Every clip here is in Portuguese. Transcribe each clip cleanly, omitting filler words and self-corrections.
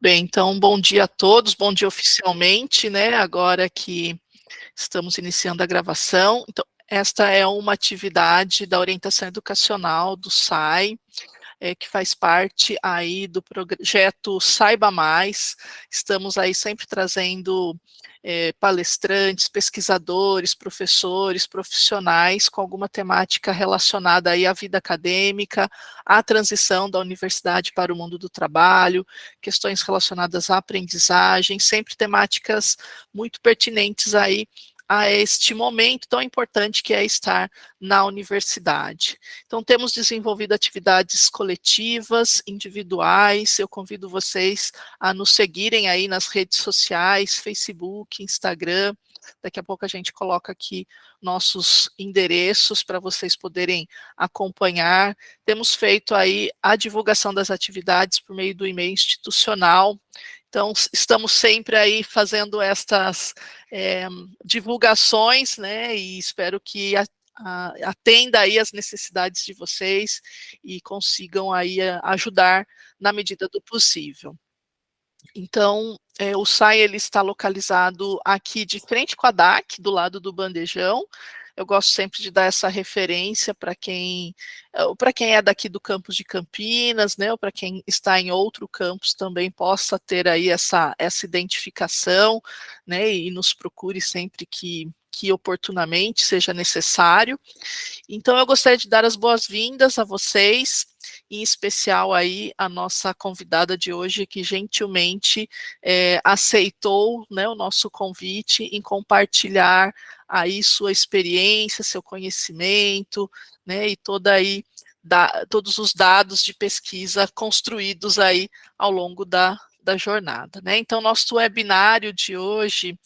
Bem, então, bom dia a todos, bom dia oficialmente, né? Agora que estamos iniciando a gravação. Então, esta é uma atividade da orientação educacional do SAI, que faz parte aí do projeto Saiba Mais. Estamos aí sempre trazendo palestrantes, pesquisadores, professores, profissionais com alguma temática relacionada aí à vida acadêmica, à transição da universidade para o mundo do trabalho, questões relacionadas à aprendizagem, sempre temáticas muito pertinentes aí a este momento tão importante que é estar na universidade. Então, temos desenvolvido atividades coletivas, individuais. Eu convido vocês a nos seguirem aí nas redes sociais, Facebook, Instagram. Daqui a pouco a gente coloca aqui nossos endereços para vocês poderem acompanhar. Temos feito aí a divulgação das atividades por meio do e-mail institucional. Então, estamos sempre aí fazendo estas divulgações, né? E espero que atenda aí as necessidades de vocês e consigam aí ajudar na medida do possível. Então, o SAI ele está localizado aqui de frente com a DAC, do lado do bandejão. Eu gosto sempre de dar essa referência para quem é daqui do campus de Campinas, né, ou para quem está em outro campus também possa ter aí essa identificação, né, e nos procure sempre que oportunamente seja necessário. Então, eu gostaria de dar as boas-vindas a vocês, em especial aí a nossa convidada de hoje, que gentilmente aceitou, né, o nosso convite em compartilhar aí sua experiência, seu conhecimento, né, e todos os dados de pesquisa construídos aí ao longo da jornada, né. Então, nosso webinário de hoje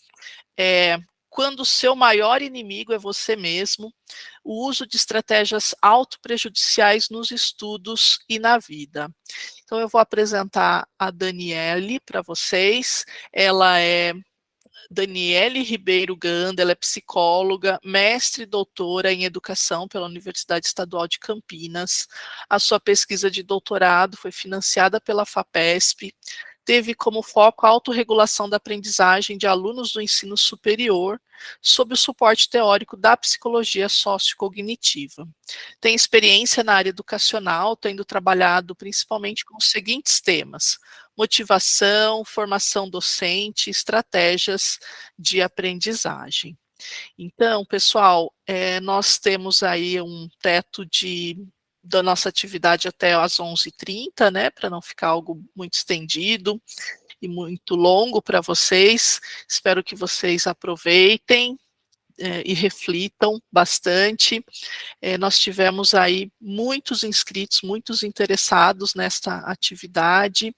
é quando o seu maior inimigo é você mesmo, o uso de estratégias autoprejudiciais nos estudos e na vida. Então, eu vou apresentar a Daniele para vocês. Ela é Daniele Ribeiro Ganda, ela é psicóloga, mestre e doutora em educação pela Universidade Estadual de Campinas. A sua pesquisa de doutorado foi financiada pela FAPESP, teve como foco a autorregulação da aprendizagem de alunos do ensino superior, sob o suporte teórico da psicologia sociocognitiva. Tem experiência na área educacional, tendo trabalhado principalmente com os seguintes temas: motivação, formação docente, estratégias de aprendizagem. Então, pessoal, nós temos aí um teto da nossa atividade até às 11h30, né, para não ficar algo muito estendido e muito longo para vocês. Espero que vocês aproveitem e reflitam bastante. Nós tivemos aí muitos inscritos, muitos interessados nesta atividade.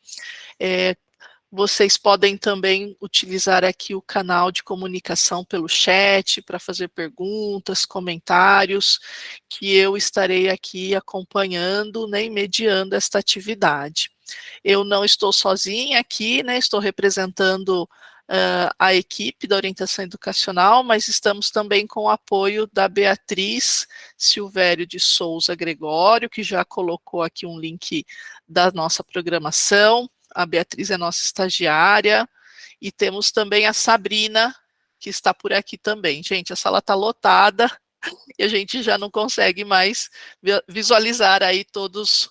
Vocês podem também utilizar aqui o canal de comunicação pelo chat para fazer perguntas, comentários, que eu estarei aqui acompanhando, né, e mediando esta atividade. Eu não estou sozinha aqui, né, estou representando a equipe da orientação educacional, mas estamos também com o apoio da Beatriz Silvério de Souza Gregório, que já colocou aqui um link da nossa programação. A Beatriz é nossa estagiária, e temos também a Sabrina, que está por aqui também. Gente, a sala está lotada, e a gente já não consegue mais visualizar aí todos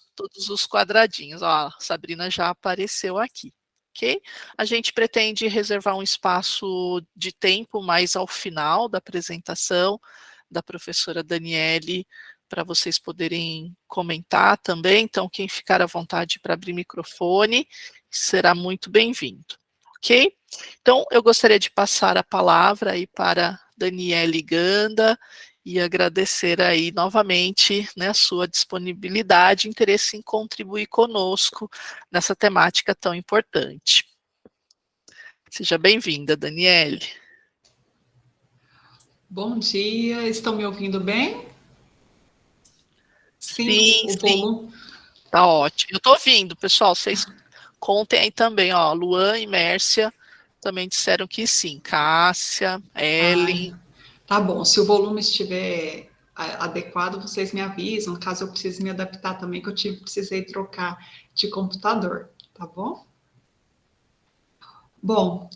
os quadradinhos. Ó, a Sabrina já apareceu aqui, ok? A gente pretende reservar um espaço de tempo mais ao final da apresentação da professora Daniele, para vocês poderem comentar também. Então, quem ficar à vontade para abrir microfone, será muito bem-vindo, ok? Então, eu gostaria de passar a palavra aí para Daniele Ganda e agradecer aí novamente, né, a sua disponibilidade e interesse em contribuir conosco nessa temática tão importante. Seja bem-vinda, Daniele. Bom dia, estão me ouvindo bem? Sim, Sim, o sim, volume. tá ótimo. Eu estou ouvindo, pessoal, vocês contem aí também, ó, Luan e Mércia também disseram que sim, Cássia, Ai, Ellen. tá bom, se o volume estiver adequado, vocês me avisam, caso eu precise me adaptar também, que eu precisei trocar de computador, tá bom? Bom,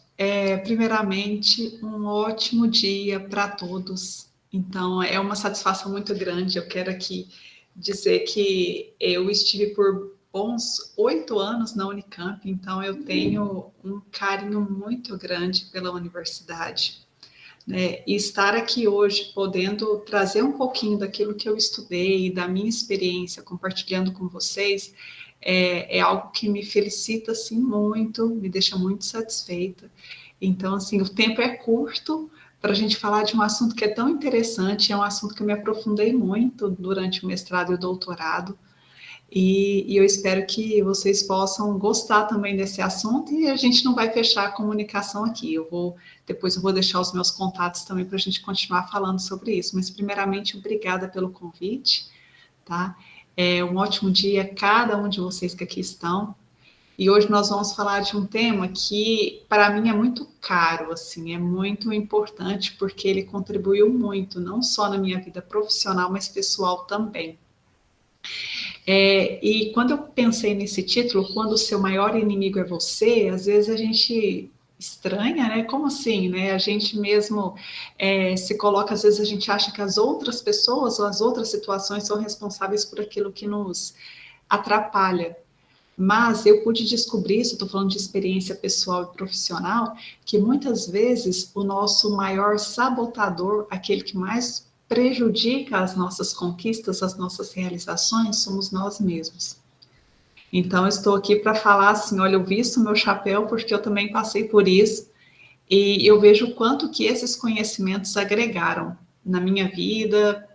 primeiramente, um ótimo dia para todos. Então, é uma satisfação muito grande. Eu quero aqui dizer que eu estive por bons 8 anos na Unicamp, então eu tenho um carinho muito grande pela universidade, né? E estar aqui hoje podendo trazer um pouquinho daquilo que eu estudei, da minha experiência, compartilhando com vocês, é algo que me felicita assim muito, me deixa muito satisfeita. Então, assim, o tempo é curto para a gente falar de um assunto que é tão interessante, é um assunto que eu me aprofundei muito durante o mestrado e o doutorado. E eu espero que vocês possam gostar também desse assunto e a gente não vai fechar a comunicação aqui. Depois eu vou deixar os meus contatos também para a gente continuar falando sobre isso. Mas primeiramente, obrigada pelo convite, tá? Um ótimo dia a cada um de vocês que aqui estão. E hoje nós vamos falar de um tema que para mim é muito caro, assim, é muito importante porque ele contribuiu muito, não só na minha vida profissional, mas pessoal também. E quando eu pensei nesse título, quando o seu maior inimigo é você, às vezes a gente estranha, né? Como assim, né? A gente mesmo se coloca, às vezes a gente acha que as outras pessoas ou as outras situações são responsáveis por aquilo que nos atrapalha. Mas eu pude descobrir, isso estou falando de experiência pessoal e profissional, que muitas vezes o nosso maior sabotador, aquele que mais prejudica as nossas conquistas, as nossas realizações, somos nós mesmos. Então, eu estou aqui para falar assim, olha, eu visto o meu chapéu porque eu também passei por isso e eu vejo o quanto que esses conhecimentos agregaram na minha vida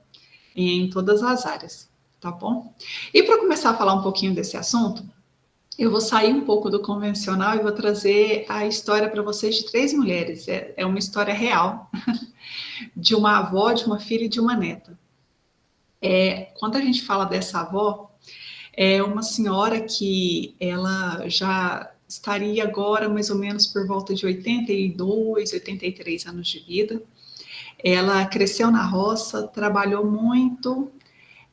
e em todas as áreas, tá bom? E para começar a falar um pouquinho desse assunto, eu vou sair um pouco do convencional e vou trazer a história para vocês de 3 mulheres. É uma história real de uma avó, de uma filha e de uma neta. Quando a gente fala dessa avó, é uma senhora que ela já estaria agora mais ou menos por volta de 82, 83 anos de vida. Ela cresceu na roça, trabalhou muito.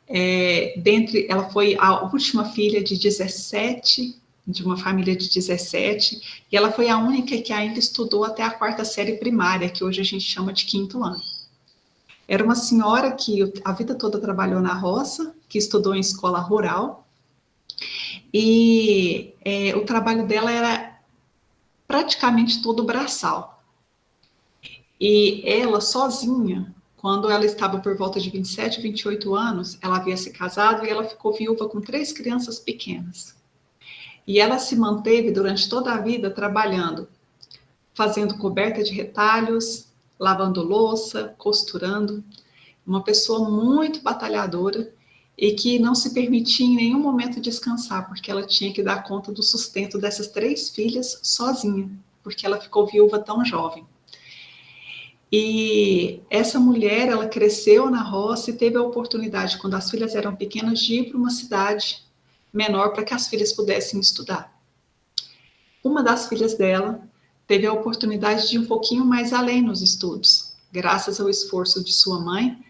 Ela foi a última filha de 17, de uma família de 17, e ela foi a única que ainda estudou até a 4ª série primária, que hoje a gente chama de 5º ano. Era uma senhora que a vida toda trabalhou na roça, que estudou em escola rural, e o trabalho dela era praticamente todo braçal. E ela sozinha, quando ela estava por volta de 27, 28 anos, ela havia se casado e ela ficou viúva com 3 crianças pequenas. E ela se manteve durante toda a vida trabalhando, fazendo coberta de retalhos, lavando louça, costurando. Uma pessoa muito batalhadora e que não se permitia em nenhum momento descansar, porque ela tinha que dar conta do sustento dessas 3 filhas sozinha, porque ela ficou viúva tão jovem. E essa mulher, ela cresceu na roça e teve a oportunidade, quando as filhas eram pequenas, de ir para uma cidade menor para que as filhas pudessem estudar. Uma das filhas dela teve a oportunidade de ir um pouquinho mais além nos estudos. Graças ao esforço de sua mãe,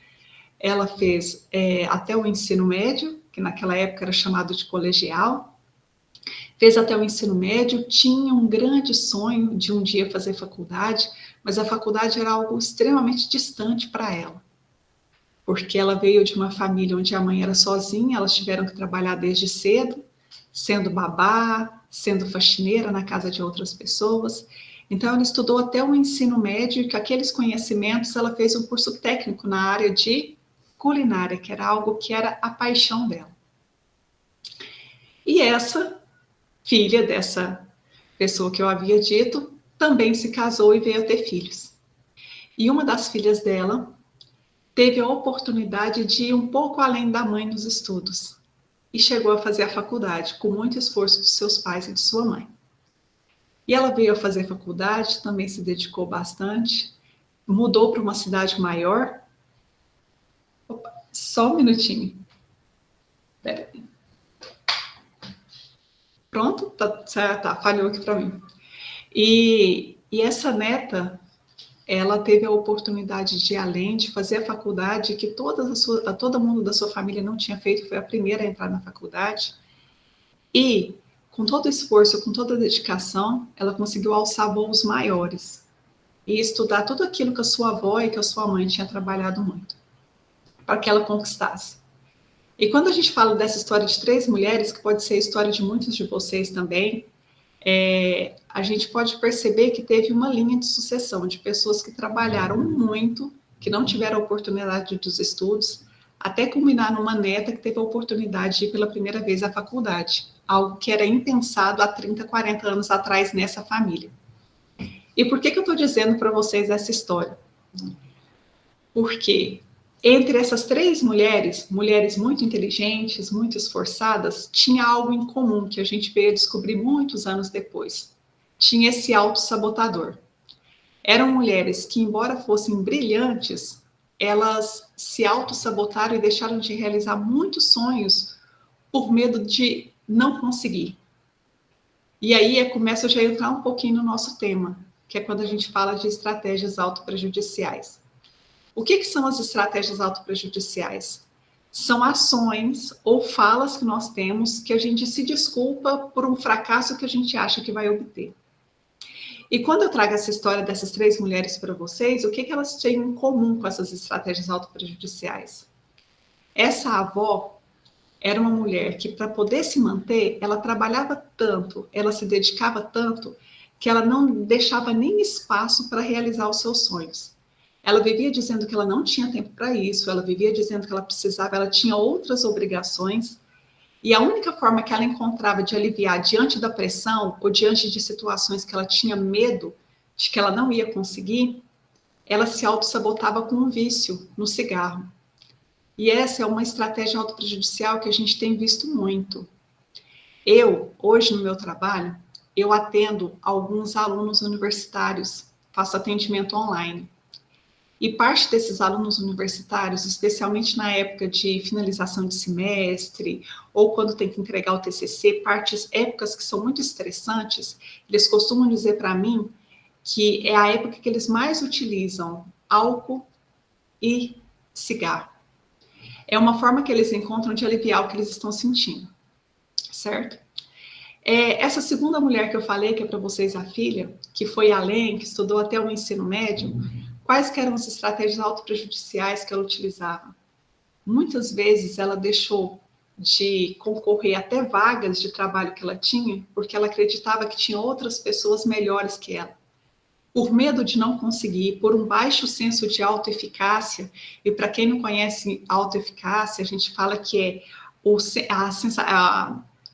ela fez até o ensino médio, que naquela época era chamado de colegial, fez até o ensino médio, tinha um grande sonho de um dia fazer faculdade, mas a faculdade era algo extremamente distante para ela, porque ela veio de uma família onde a mãe era sozinha, elas tiveram que trabalhar desde cedo, sendo babá, sendo faxineira na casa de outras pessoas. Então, ela estudou até o ensino médio e com aqueles conhecimentos ela fez um curso técnico na área de culinária, que era algo que era a paixão dela. E essa filha dessa pessoa que eu havia dito também se casou e veio a ter filhos. E uma das filhas dela teve a oportunidade de ir um pouco além da mãe nos estudos e chegou a fazer a faculdade com muito esforço de seus pais e de sua mãe. E ela veio a fazer faculdade, também se dedicou bastante, mudou para uma cidade maior. Opa, só um minutinho. Pera aí. Pronto? Tá, falhou aqui para mim. E essa neta, ela teve a oportunidade de ir além, de fazer a faculdade que todo mundo da sua família não tinha feito, foi a primeira a entrar na faculdade. E com todo esforço, com toda dedicação, ela conseguiu alçar voos maiores e estudar tudo aquilo que a sua avó e que a sua mãe tinha trabalhado muito, para que ela conquistasse. E quando a gente fala dessa história de 3 mulheres, que pode ser a história de muitos de vocês também, a gente pode perceber que teve uma linha de sucessão de pessoas que trabalharam muito, que não tiveram a oportunidade dos estudos, até culminar numa neta que teve a oportunidade de ir pela primeira vez à faculdade, algo que era impensado há 30, 40 anos atrás nessa família. E por que eu estou dizendo para vocês essa história? Porque entre essas 3 mulheres, mulheres muito inteligentes, muito esforçadas, tinha algo em comum que a gente veio descobrir muitos anos depois. Tinha esse autossabotador. Eram mulheres que, embora fossem brilhantes, elas se autossabotaram e deixaram de realizar muitos sonhos por medo de não conseguir. E aí começa já a entrar um pouquinho no nosso tema, que é quando a gente fala de estratégias autoprejudiciais. O que são as estratégias autoprejudiciais? São ações ou falas que nós temos que a gente se desculpa por um fracasso que a gente acha que vai obter. E quando eu trago essa história dessas 3 mulheres para vocês, o que elas têm em comum com essas estratégias autoprejudiciais? Essa avó era uma mulher que, para poder se manter, ela trabalhava tanto, ela se dedicava tanto, que ela não deixava nem espaço para realizar os seus sonhos. Ela vivia dizendo que ela não tinha tempo para isso, ela vivia dizendo que ela precisava, ela tinha outras obrigações, e a única forma que ela encontrava de aliviar diante da pressão ou diante de situações que ela tinha medo de que ela não ia conseguir, ela se auto-sabotava com um vício no cigarro. E essa é uma estratégia autoprejudicial que a gente tem visto muito. Eu, hoje no meu trabalho, eu atendo alguns alunos universitários, faço atendimento online. E parte desses alunos universitários, especialmente na época de finalização de semestre, ou quando tem que entregar o TCC, épocas que são muito estressantes, eles costumam dizer para mim que é a época que eles mais utilizam álcool e cigarro. É uma forma que eles encontram de aliviar o que eles estão sentindo, certo? Essa segunda mulher que eu falei, que é para vocês a filha, que foi além, que estudou até o ensino médio, quais que eram as estratégias autoprejudiciais que ela utilizava? Muitas vezes ela deixou de concorrer até vagas de trabalho que ela tinha, porque ela acreditava que tinha outras pessoas melhores que ela. Por medo de não conseguir, por um baixo senso de autoeficácia, e para quem não conhece autoeficácia, a gente fala que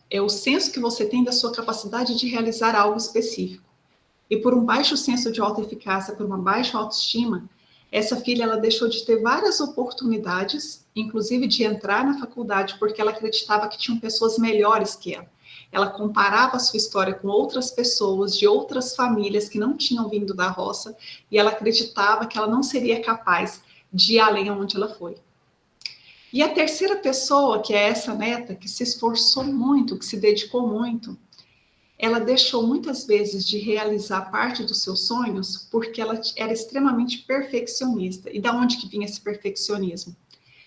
é o senso que você tem da sua capacidade de realizar algo específico. E por um baixo senso de autoeficácia, por uma baixa autoestima, essa filha ela deixou de ter várias oportunidades, inclusive de entrar na faculdade, porque ela acreditava que tinham pessoas melhores que ela. Ela comparava a sua história com outras pessoas de outras famílias que não tinham vindo da roça, e ela acreditava que ela não seria capaz de ir além aonde ela foi. E a terceira pessoa, que é essa neta, que se esforçou muito, que se dedicou muito, ela deixou muitas vezes de realizar parte dos seus sonhos porque ela era extremamente perfeccionista. E da onde que vinha esse perfeccionismo?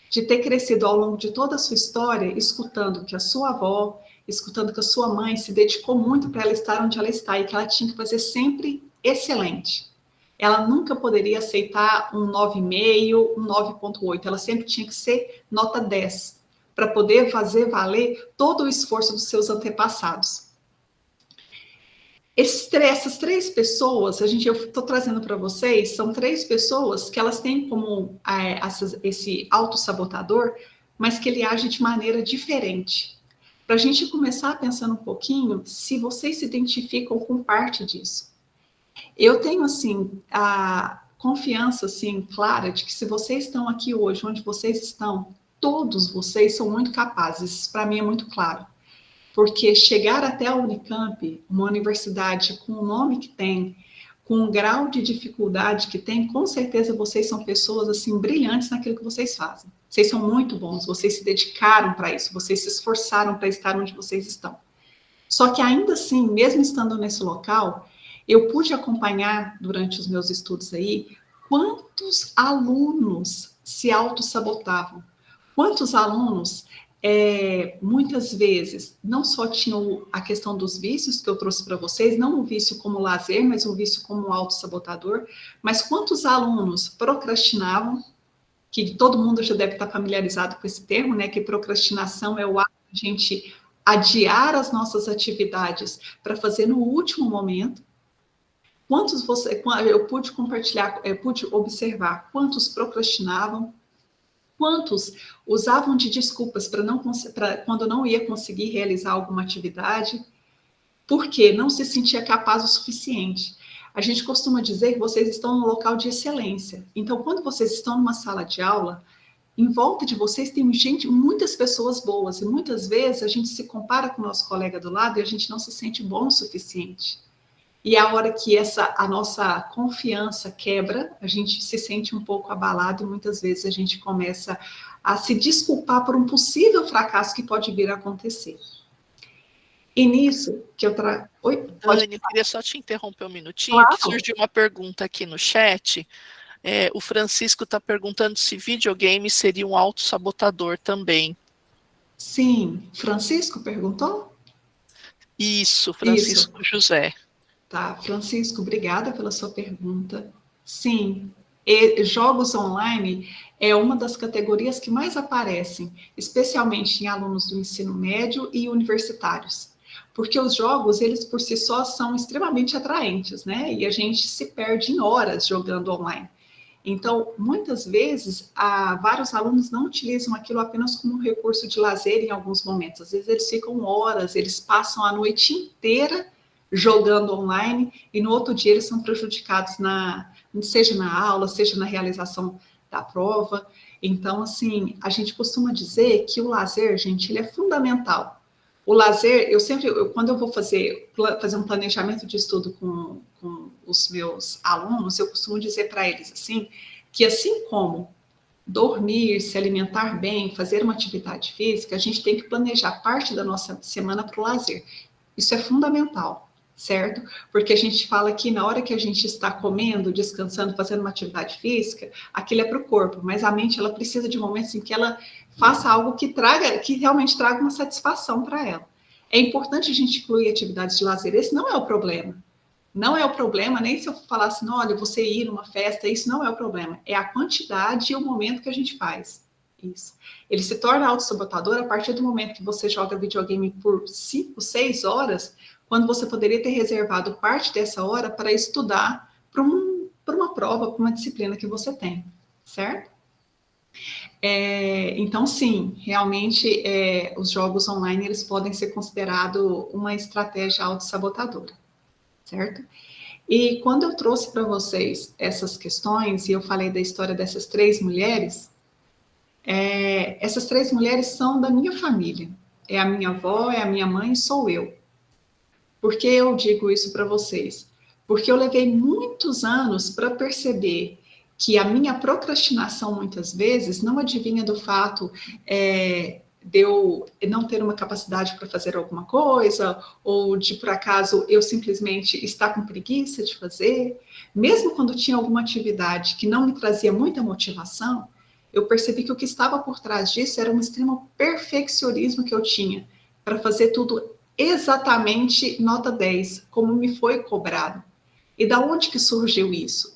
De ter crescido ao longo de toda a sua história, escutando que a sua avó, escutando que a sua mãe se dedicou muito para ela estar onde ela está e que ela tinha que fazer sempre excelente. Ela nunca poderia aceitar um 9,5, um 9,8. Ela sempre tinha que ser nota 10, para poder fazer valer todo o esforço dos seus antepassados. Essas 3 pessoas, eu estou trazendo para vocês, são 3 pessoas que elas têm como esse autossabotador, mas que ele age de maneira diferente. Para a gente começar pensando um pouquinho, se vocês se identificam com parte disso. Eu tenho, assim, a confiança, assim, clara de que se vocês estão aqui hoje, onde vocês estão, todos vocês são muito capazes, para mim é muito claro. Porque chegar até a Unicamp, uma universidade com o nome que tem, com o grau de dificuldade que tem, com certeza vocês são pessoas assim brilhantes naquilo que vocês fazem. Vocês são muito bons, vocês se dedicaram para isso, vocês se esforçaram para estar onde vocês estão. Só que ainda assim, mesmo estando nesse local, eu pude acompanhar durante os meus estudos aí quantos alunos se auto-sabotavam, quantos alunos muitas vezes, não só tinha a questão dos vícios que eu trouxe para vocês, não um vício como lazer, mas um vício como autossabotador, mas quantos alunos procrastinavam, que todo mundo já deve estar familiarizado com esse termo, né, que procrastinação é o ato de a gente adiar as nossas atividades para fazer no último momento. Eu pude compartilhar, pude observar quantos procrastinavam, quantos usavam de desculpas quando não ia conseguir realizar alguma atividade, porque não se sentia capaz o suficiente. A gente costuma dizer que vocês estão num local de excelência. Então, quando vocês estão numa sala de aula, em volta de vocês tem muitas pessoas boas, e muitas vezes a gente se compara com o nosso colega do lado e a gente não se sente bom o suficiente. E a hora que a nossa confiança quebra, a gente se sente um pouco abalado e muitas vezes a gente começa a se desculpar por um possível fracasso que pode vir a acontecer. E nisso que eu trago... Oi? Dani, eu queria só te interromper um minutinho, Claro. Que surgiu uma pergunta aqui no chat. O Francisco está perguntando se videogame seria um autossabotador também. Sim. Francisco perguntou? Isso, Francisco José. Tá, Francisco, obrigada pela sua pergunta. Sim, jogos online é uma das categorias que mais aparecem, especialmente em alunos do ensino médio e universitários. Porque os jogos, eles por si só são extremamente atraentes, né? E a gente se perde em horas jogando online. Então, muitas vezes, vários alunos não utilizam aquilo apenas como um recurso de lazer em alguns momentos. Às vezes eles ficam horas, eles passam a noite inteira jogando online e no outro dia eles são prejudicados seja na aula, seja na realização da prova. Então, assim, a gente costuma dizer que o lazer, gente, ele é fundamental. O lazer, quando eu vou fazer um planejamento de estudo com os meus alunos, eu costumo dizer para eles assim, que assim como dormir, se alimentar bem, fazer uma atividade física, a gente tem que planejar parte da nossa semana para o lazer. Isso é fundamental, certo? Porque a gente fala que na hora que a gente está comendo, descansando, fazendo uma atividade física, aquilo é para o corpo, mas a mente ela precisa de momentos em que ela faça algo que realmente traga uma satisfação para ela. É importante a gente incluir atividades de lazer, esse não é o problema. Não é o problema, nem se eu falar assim, olha, você ir numa festa, isso não é o problema. É a quantidade e o momento que a gente faz. Isso. Ele se torna autossabotador a partir do momento que você joga videogame por 5, 6 horas, quando você poderia ter reservado parte dessa hora para estudar para uma prova, para uma disciplina que você tem, certo? Então, sim, realmente os jogos online eles podem ser considerados uma estratégia autossabotadora, certo? E quando eu trouxe para vocês essas questões, e eu falei da história dessas 3 mulheres, essas 3 mulheres são da minha família. É a minha avó, é a minha mãe e sou eu. Por que eu digo isso para vocês? Porque eu levei muitos anos para perceber que a minha procrastinação, muitas vezes, não adivinha do fato de eu não ter uma capacidade para fazer alguma coisa, ou de, por acaso, eu simplesmente estar com preguiça de fazer. Mesmo quando tinha alguma atividade que não me trazia muita motivação, eu percebi que o que estava por trás disso era um extremo perfeccionismo que eu tinha para fazer tudo exatamente nota 10, como me foi cobrado. E da onde que surgiu isso?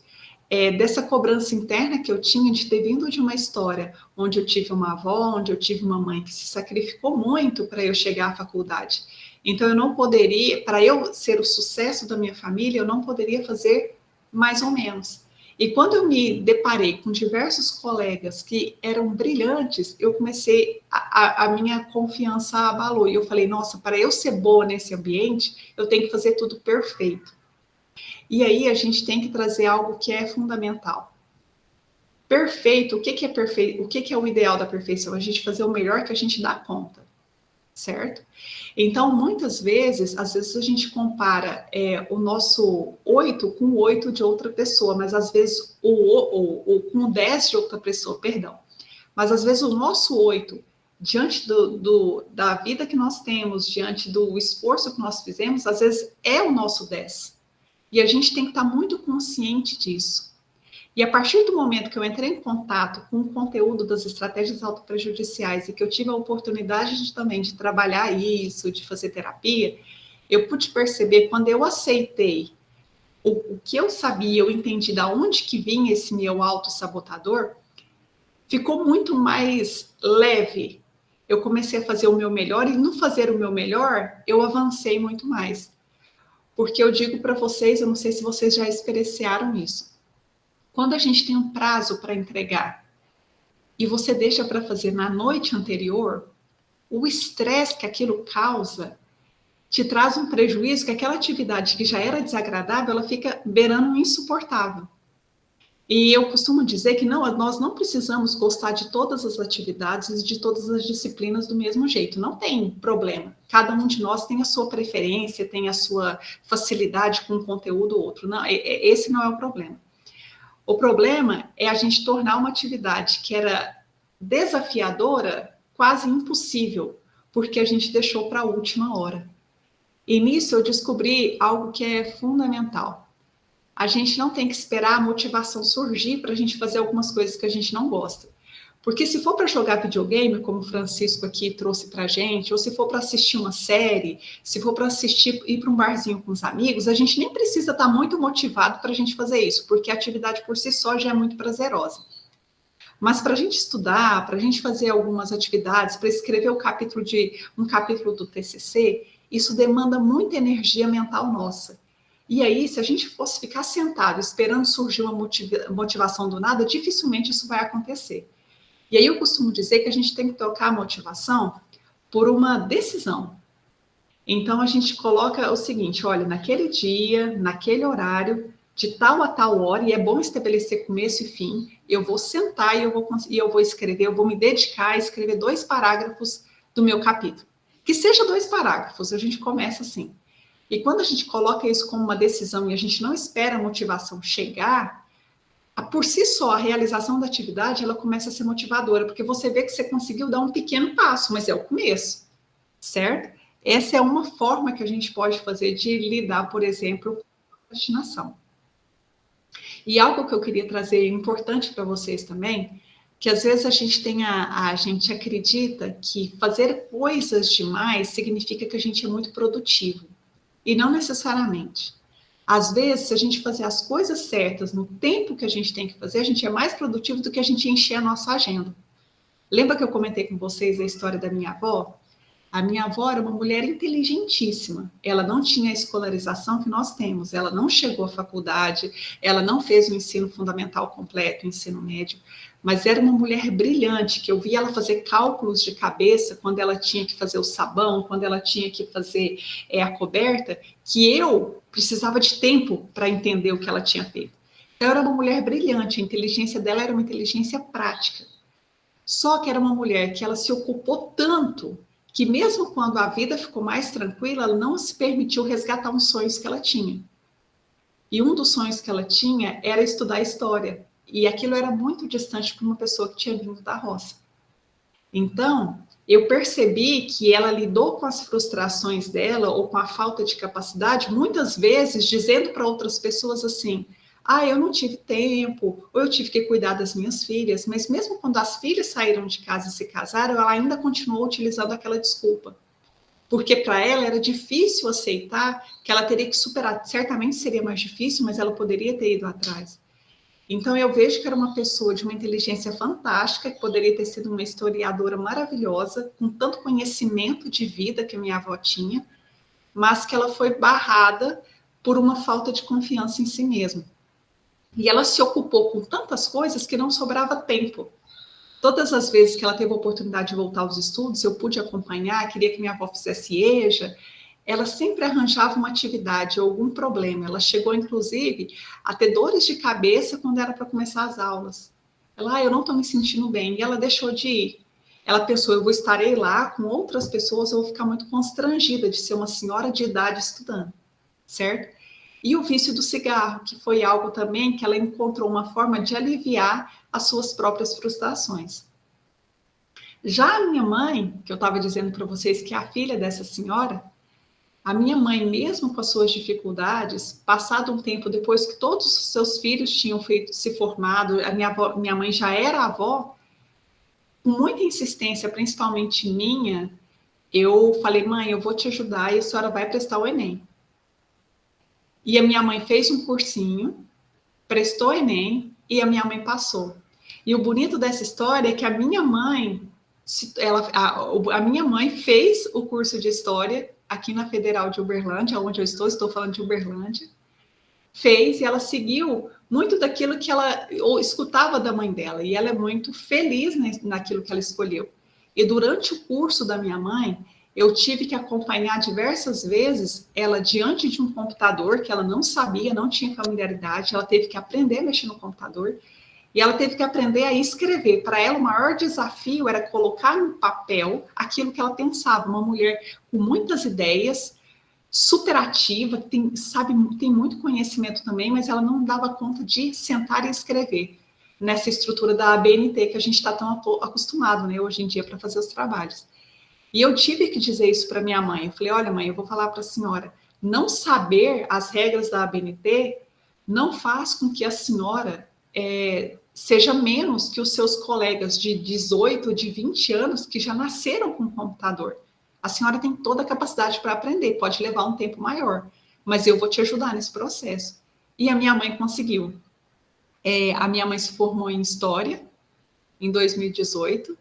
Dessa cobrança interna que eu tinha de ter vindo de uma história onde eu tive uma avó, onde eu tive uma mãe que se sacrificou muito para eu chegar à faculdade. Então, eu não poderia, para eu ser o sucesso da minha família, eu não poderia fazer mais ou menos. E quando eu me deparei com diversos colegas que eram brilhantes, eu comecei, a minha confiança abalou. E eu falei, nossa, para eu ser boa nesse ambiente, eu tenho que fazer tudo perfeito. E aí a gente tem que trazer algo que é fundamental. Perfeito, o que é perfeito? O que é o ideal da perfeição? A gente fazer o melhor que a gente dá conta, certo? Então, muitas vezes, às vezes a gente compara o nosso 8 com o 8 de outra pessoa, mas às vezes com o 10 de outra pessoa, perdão. Mas às vezes o nosso 8, diante da vida que nós temos, diante do esforço que nós fizemos, às vezes é o nosso 10. E a gente tem que estar muito consciente disso. E a partir do momento que eu entrei em contato com o conteúdo das estratégias autoprejudiciais e que eu tive a oportunidade também de trabalhar isso, de fazer terapia, eu pude perceber, quando eu aceitei o que eu sabia, eu entendi de onde que vinha esse meu autossabotador, ficou muito mais leve. Eu comecei a fazer o meu melhor, e no fazer o meu melhor, eu avancei muito mais. Porque eu digo para vocês, eu não sei se vocês já experienciaram isso. Quando a gente tem um prazo para entregar e você deixa para fazer na noite anterior, o estresse que aquilo causa te traz um prejuízo, que aquela atividade que já era desagradável, ela fica beirando um insuportável. E eu costumo dizer que não, nós não precisamos gostar de todas as atividades e de todas as disciplinas do mesmo jeito. Não tem problema. Cada um de nós tem a sua preferência, tem a sua facilidade com um conteúdo ou outro. Não, esse não é o problema. O problema é a gente tornar uma atividade que era desafiadora quase impossível, porque a gente deixou para a última hora. E nisso eu descobri algo que é fundamental. A gente não tem que esperar a motivação surgir para a gente fazer algumas coisas que a gente não gosta. Porque se for para jogar videogame, como o Francisco aqui trouxe para a gente, ou se for para assistir uma série, se for para assistir, ir para um barzinho com os amigos, a gente nem precisa estar muito motivado para a gente fazer isso, porque a atividade por si só já é muito prazerosa. Mas para a gente estudar, para a gente fazer algumas atividades, para escrever um capítulo do TCC, isso demanda muita energia mental nossa. E aí, se a gente fosse ficar sentado esperando surgir uma motivação do nada, dificilmente isso vai acontecer. E aí eu costumo dizer que a gente tem que trocar a motivação por uma decisão. Então a gente coloca o seguinte, olha, naquele dia, naquele horário, de tal a tal hora, e é bom estabelecer começo e fim, eu vou sentar e eu vou escrever, eu vou me dedicar a escrever 2 parágrafos do meu capítulo. Que seja 2 parágrafos, a gente começa assim. E quando a gente coloca isso como uma decisão e a gente não espera a motivação chegar, por si só, a realização da atividade, ela começa a ser motivadora, porque você vê que você conseguiu dar um pequeno passo, mas é o começo, certo? Essa é uma forma que a gente pode fazer de lidar, por exemplo, com a procrastinação. E algo que eu queria trazer importante para vocês também, que às vezes a gente acredita que fazer coisas demais significa que a gente é muito produtivo. E não necessariamente. Às vezes, se a gente fazer as coisas certas no tempo que a gente tem que fazer, a gente é mais produtivo do que a gente encher a nossa agenda. Lembra que eu comentei com vocês a história da minha avó? A minha avó era uma mulher inteligentíssima. Ela não tinha a escolarização que nós temos. Ela não chegou à faculdade, ela não fez o ensino fundamental completo, o ensino médio, mas era uma mulher brilhante, que eu via ela fazer cálculos de cabeça quando ela tinha que fazer o sabão, quando ela tinha que fazer a coberta, que eu precisava de tempo para entender o que ela tinha feito. Então, era uma mulher brilhante, a inteligência dela era uma inteligência prática. Só que era uma mulher que ela se ocupou tanto que mesmo quando a vida ficou mais tranquila, ela não se permitiu resgatar uns sonhos que ela tinha. E um dos sonhos que ela tinha era estudar história. E aquilo era muito distante para uma pessoa que tinha vindo da roça. Então, eu percebi que ela lidou com as frustrações dela ou com a falta de capacidade, muitas vezes dizendo para outras pessoas assim: eu não tive tempo, ou eu tive que cuidar das minhas filhas, mas mesmo quando as filhas saíram de casa e se casaram, ela ainda continuou utilizando aquela desculpa. Porque para ela era difícil aceitar que ela teria que superar. Certamente seria mais difícil, mas ela poderia ter ido atrás. Então eu vejo que era uma pessoa de uma inteligência fantástica, que poderia ter sido uma historiadora maravilhosa, com tanto conhecimento de vida que a minha avó tinha, mas que ela foi barrada por uma falta de confiança em si mesma. E ela se ocupou com tantas coisas que não sobrava tempo. Todas as vezes que ela teve a oportunidade de voltar aos estudos, eu pude acompanhar, queria que minha avó fizesse EJA, ela sempre arranjava uma atividade ou algum problema. Ela chegou, inclusive, a ter dores de cabeça quando era para começar as aulas. Ela, eu não estou me sentindo bem. E ela deixou de ir. Ela pensou, eu estarei lá com outras pessoas, eu vou ficar muito constrangida de ser uma senhora de idade estudando, certo? E o vício do cigarro, que foi algo também que ela encontrou uma forma de aliviar as suas próprias frustrações. Já a minha mãe, que eu estava dizendo para vocês que é a filha dessa senhora, A minha mãe, mesmo com as suas dificuldades, passado um tempo depois que todos os seus filhos tinham se formado, minha mãe já era avó, com muita insistência, principalmente minha, eu falei, mãe, eu vou te ajudar e a senhora vai prestar o Enem. E a minha mãe fez um cursinho, prestou o Enem e a minha mãe passou. E o bonito dessa história é que a minha mãe, a minha mãe fez o curso de História aqui na Federal de Uberlândia, onde eu estou falando de Uberlândia, fez e ela seguiu muito daquilo que ela escutava da mãe dela, e ela é muito feliz naquilo que ela escolheu. E durante o curso da minha mãe, eu tive que acompanhar diversas vezes ela diante de um computador que ela não sabia, não tinha familiaridade, ela teve que aprender a mexer no computador, e ela teve que aprender a escrever. Para ela, o maior desafio era colocar no papel aquilo que ela pensava. Uma mulher com muitas ideias, super ativa, tem muito conhecimento também, mas ela não dava conta de sentar e escrever nessa estrutura da ABNT que a gente está tão acostumado, né, hoje em dia, para fazer os trabalhos. E eu tive que dizer isso para minha mãe. Eu falei, olha, mãe, eu vou falar para a senhora, não saber as regras da ABNT não faz com que a senhora seja menos que os seus colegas de 18, de 20 anos que já nasceram com computador. A senhora tem toda a capacidade para aprender, pode levar um tempo maior, mas eu vou te ajudar nesse processo. E a minha mãe conseguiu. A minha mãe se formou em História em 2018,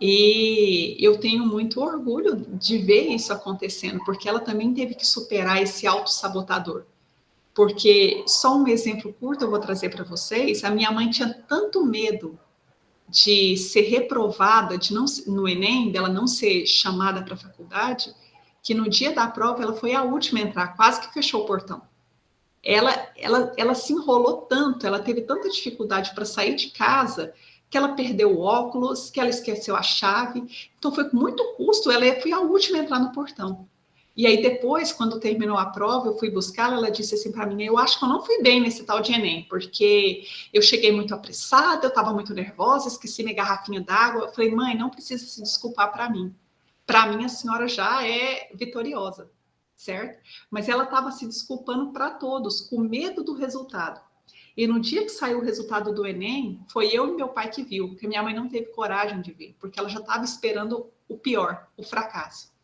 e eu tenho muito orgulho de ver isso acontecendo, porque ela também teve que superar esse autossabotador. Porque, só um exemplo curto eu vou trazer para vocês, a minha mãe tinha tanto medo de ser reprovada, no Enem, dela não ser chamada para a faculdade, que no dia da prova ela foi a última a entrar, quase que fechou o portão. Ela se enrolou tanto, ela teve tanta dificuldade para sair de casa, que ela perdeu o óculos, que ela esqueceu a chave. Então, foi com muito custo, ela foi a última a entrar no portão. E aí, depois, quando terminou a prova, eu fui buscá-la, ela disse assim para mim, eu acho que eu não fui bem nesse tal de Enem, porque eu cheguei muito apressada, eu estava muito nervosa, esqueci minha garrafinha d'água. Eu falei, mãe, não precisa se desculpar para mim. Para mim, a senhora já é vitoriosa, certo? Mas ela estava se desculpando para todos, com medo do resultado. E no dia que saiu o resultado do Enem, foi eu e meu pai que viu, porque minha mãe não teve coragem de ver, porque ela já estava esperando o pior, o fracasso.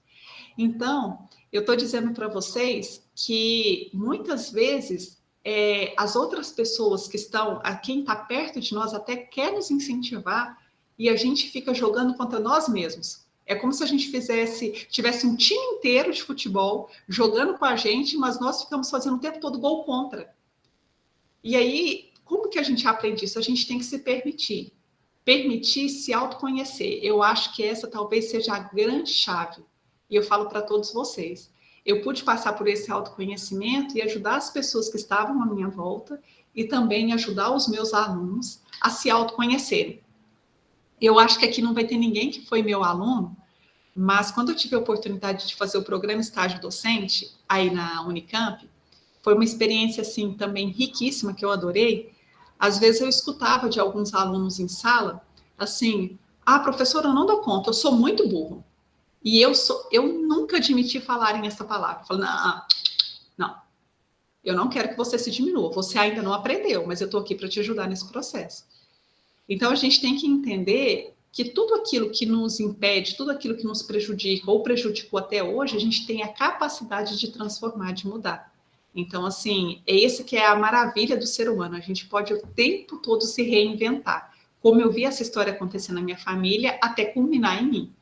Então, eu estou dizendo para vocês que muitas vezes as outras pessoas que estão, quem está perto de nós até quer nos incentivar e a gente fica jogando contra nós mesmos. É como se a gente tivesse um time inteiro de futebol jogando com a gente, mas nós ficamos fazendo o tempo todo gol contra. E aí, como que a gente aprende isso? A gente tem que se permitir. Permitir se autoconhecer. Eu acho que essa talvez seja a grande chave. E eu falo para todos vocês. Eu pude passar por esse autoconhecimento e ajudar as pessoas que estavam à minha volta e também ajudar os meus alunos a se autoconhecerem. Eu acho que aqui não vai ter ninguém que foi meu aluno, mas quando eu tive a oportunidade de fazer o programa estágio docente aí na Unicamp, foi uma experiência assim também riquíssima que eu adorei. Às vezes eu escutava de alguns alunos em sala assim: "Ah, professora, eu não dou conta, eu sou muito burro". E eu nunca admiti falarem essa palavra. Eu falei: "Não, eu não quero que você se diminua. Você ainda não aprendeu, mas eu estou aqui para te ajudar nesse processo". Então a gente tem que entender que tudo aquilo que nos impede, tudo aquilo que nos prejudica ou prejudicou até hoje, a gente tem a capacidade de transformar, de mudar. Então, assim, é esse que é a maravilha do ser humano. A gente pode o tempo todo se reinventar. Como eu vi essa história acontecer na minha família, até culminar em mim.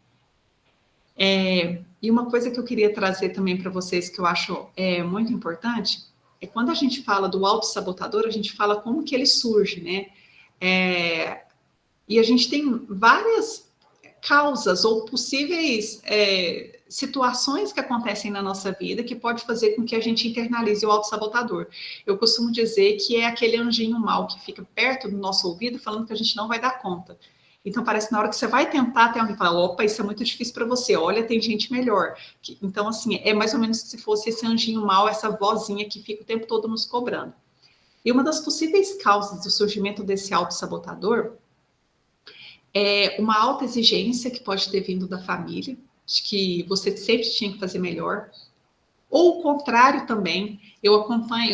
E uma coisa que eu queria trazer também para vocês, que eu acho muito importante, é quando a gente fala do autossabotador, a gente fala como que ele surge, né? E a gente tem várias causas ou possíveis situações que acontecem na nossa vida que pode fazer com que a gente internalize o autossabotador. Eu costumo dizer que é aquele anjinho mau que fica perto do nosso ouvido falando que a gente não vai dar conta. Então, parece que na hora que você vai tentar, tem alguém que fala, opa, isso é muito difícil para você, olha, tem gente melhor. Então, assim, é mais ou menos se fosse esse anjinho mau, essa vozinha que fica o tempo todo nos cobrando. E uma das possíveis causas do surgimento desse autossabotador é uma alta exigência que pode ter vindo da família, de que você sempre tinha que fazer melhor. Ou o contrário também, eu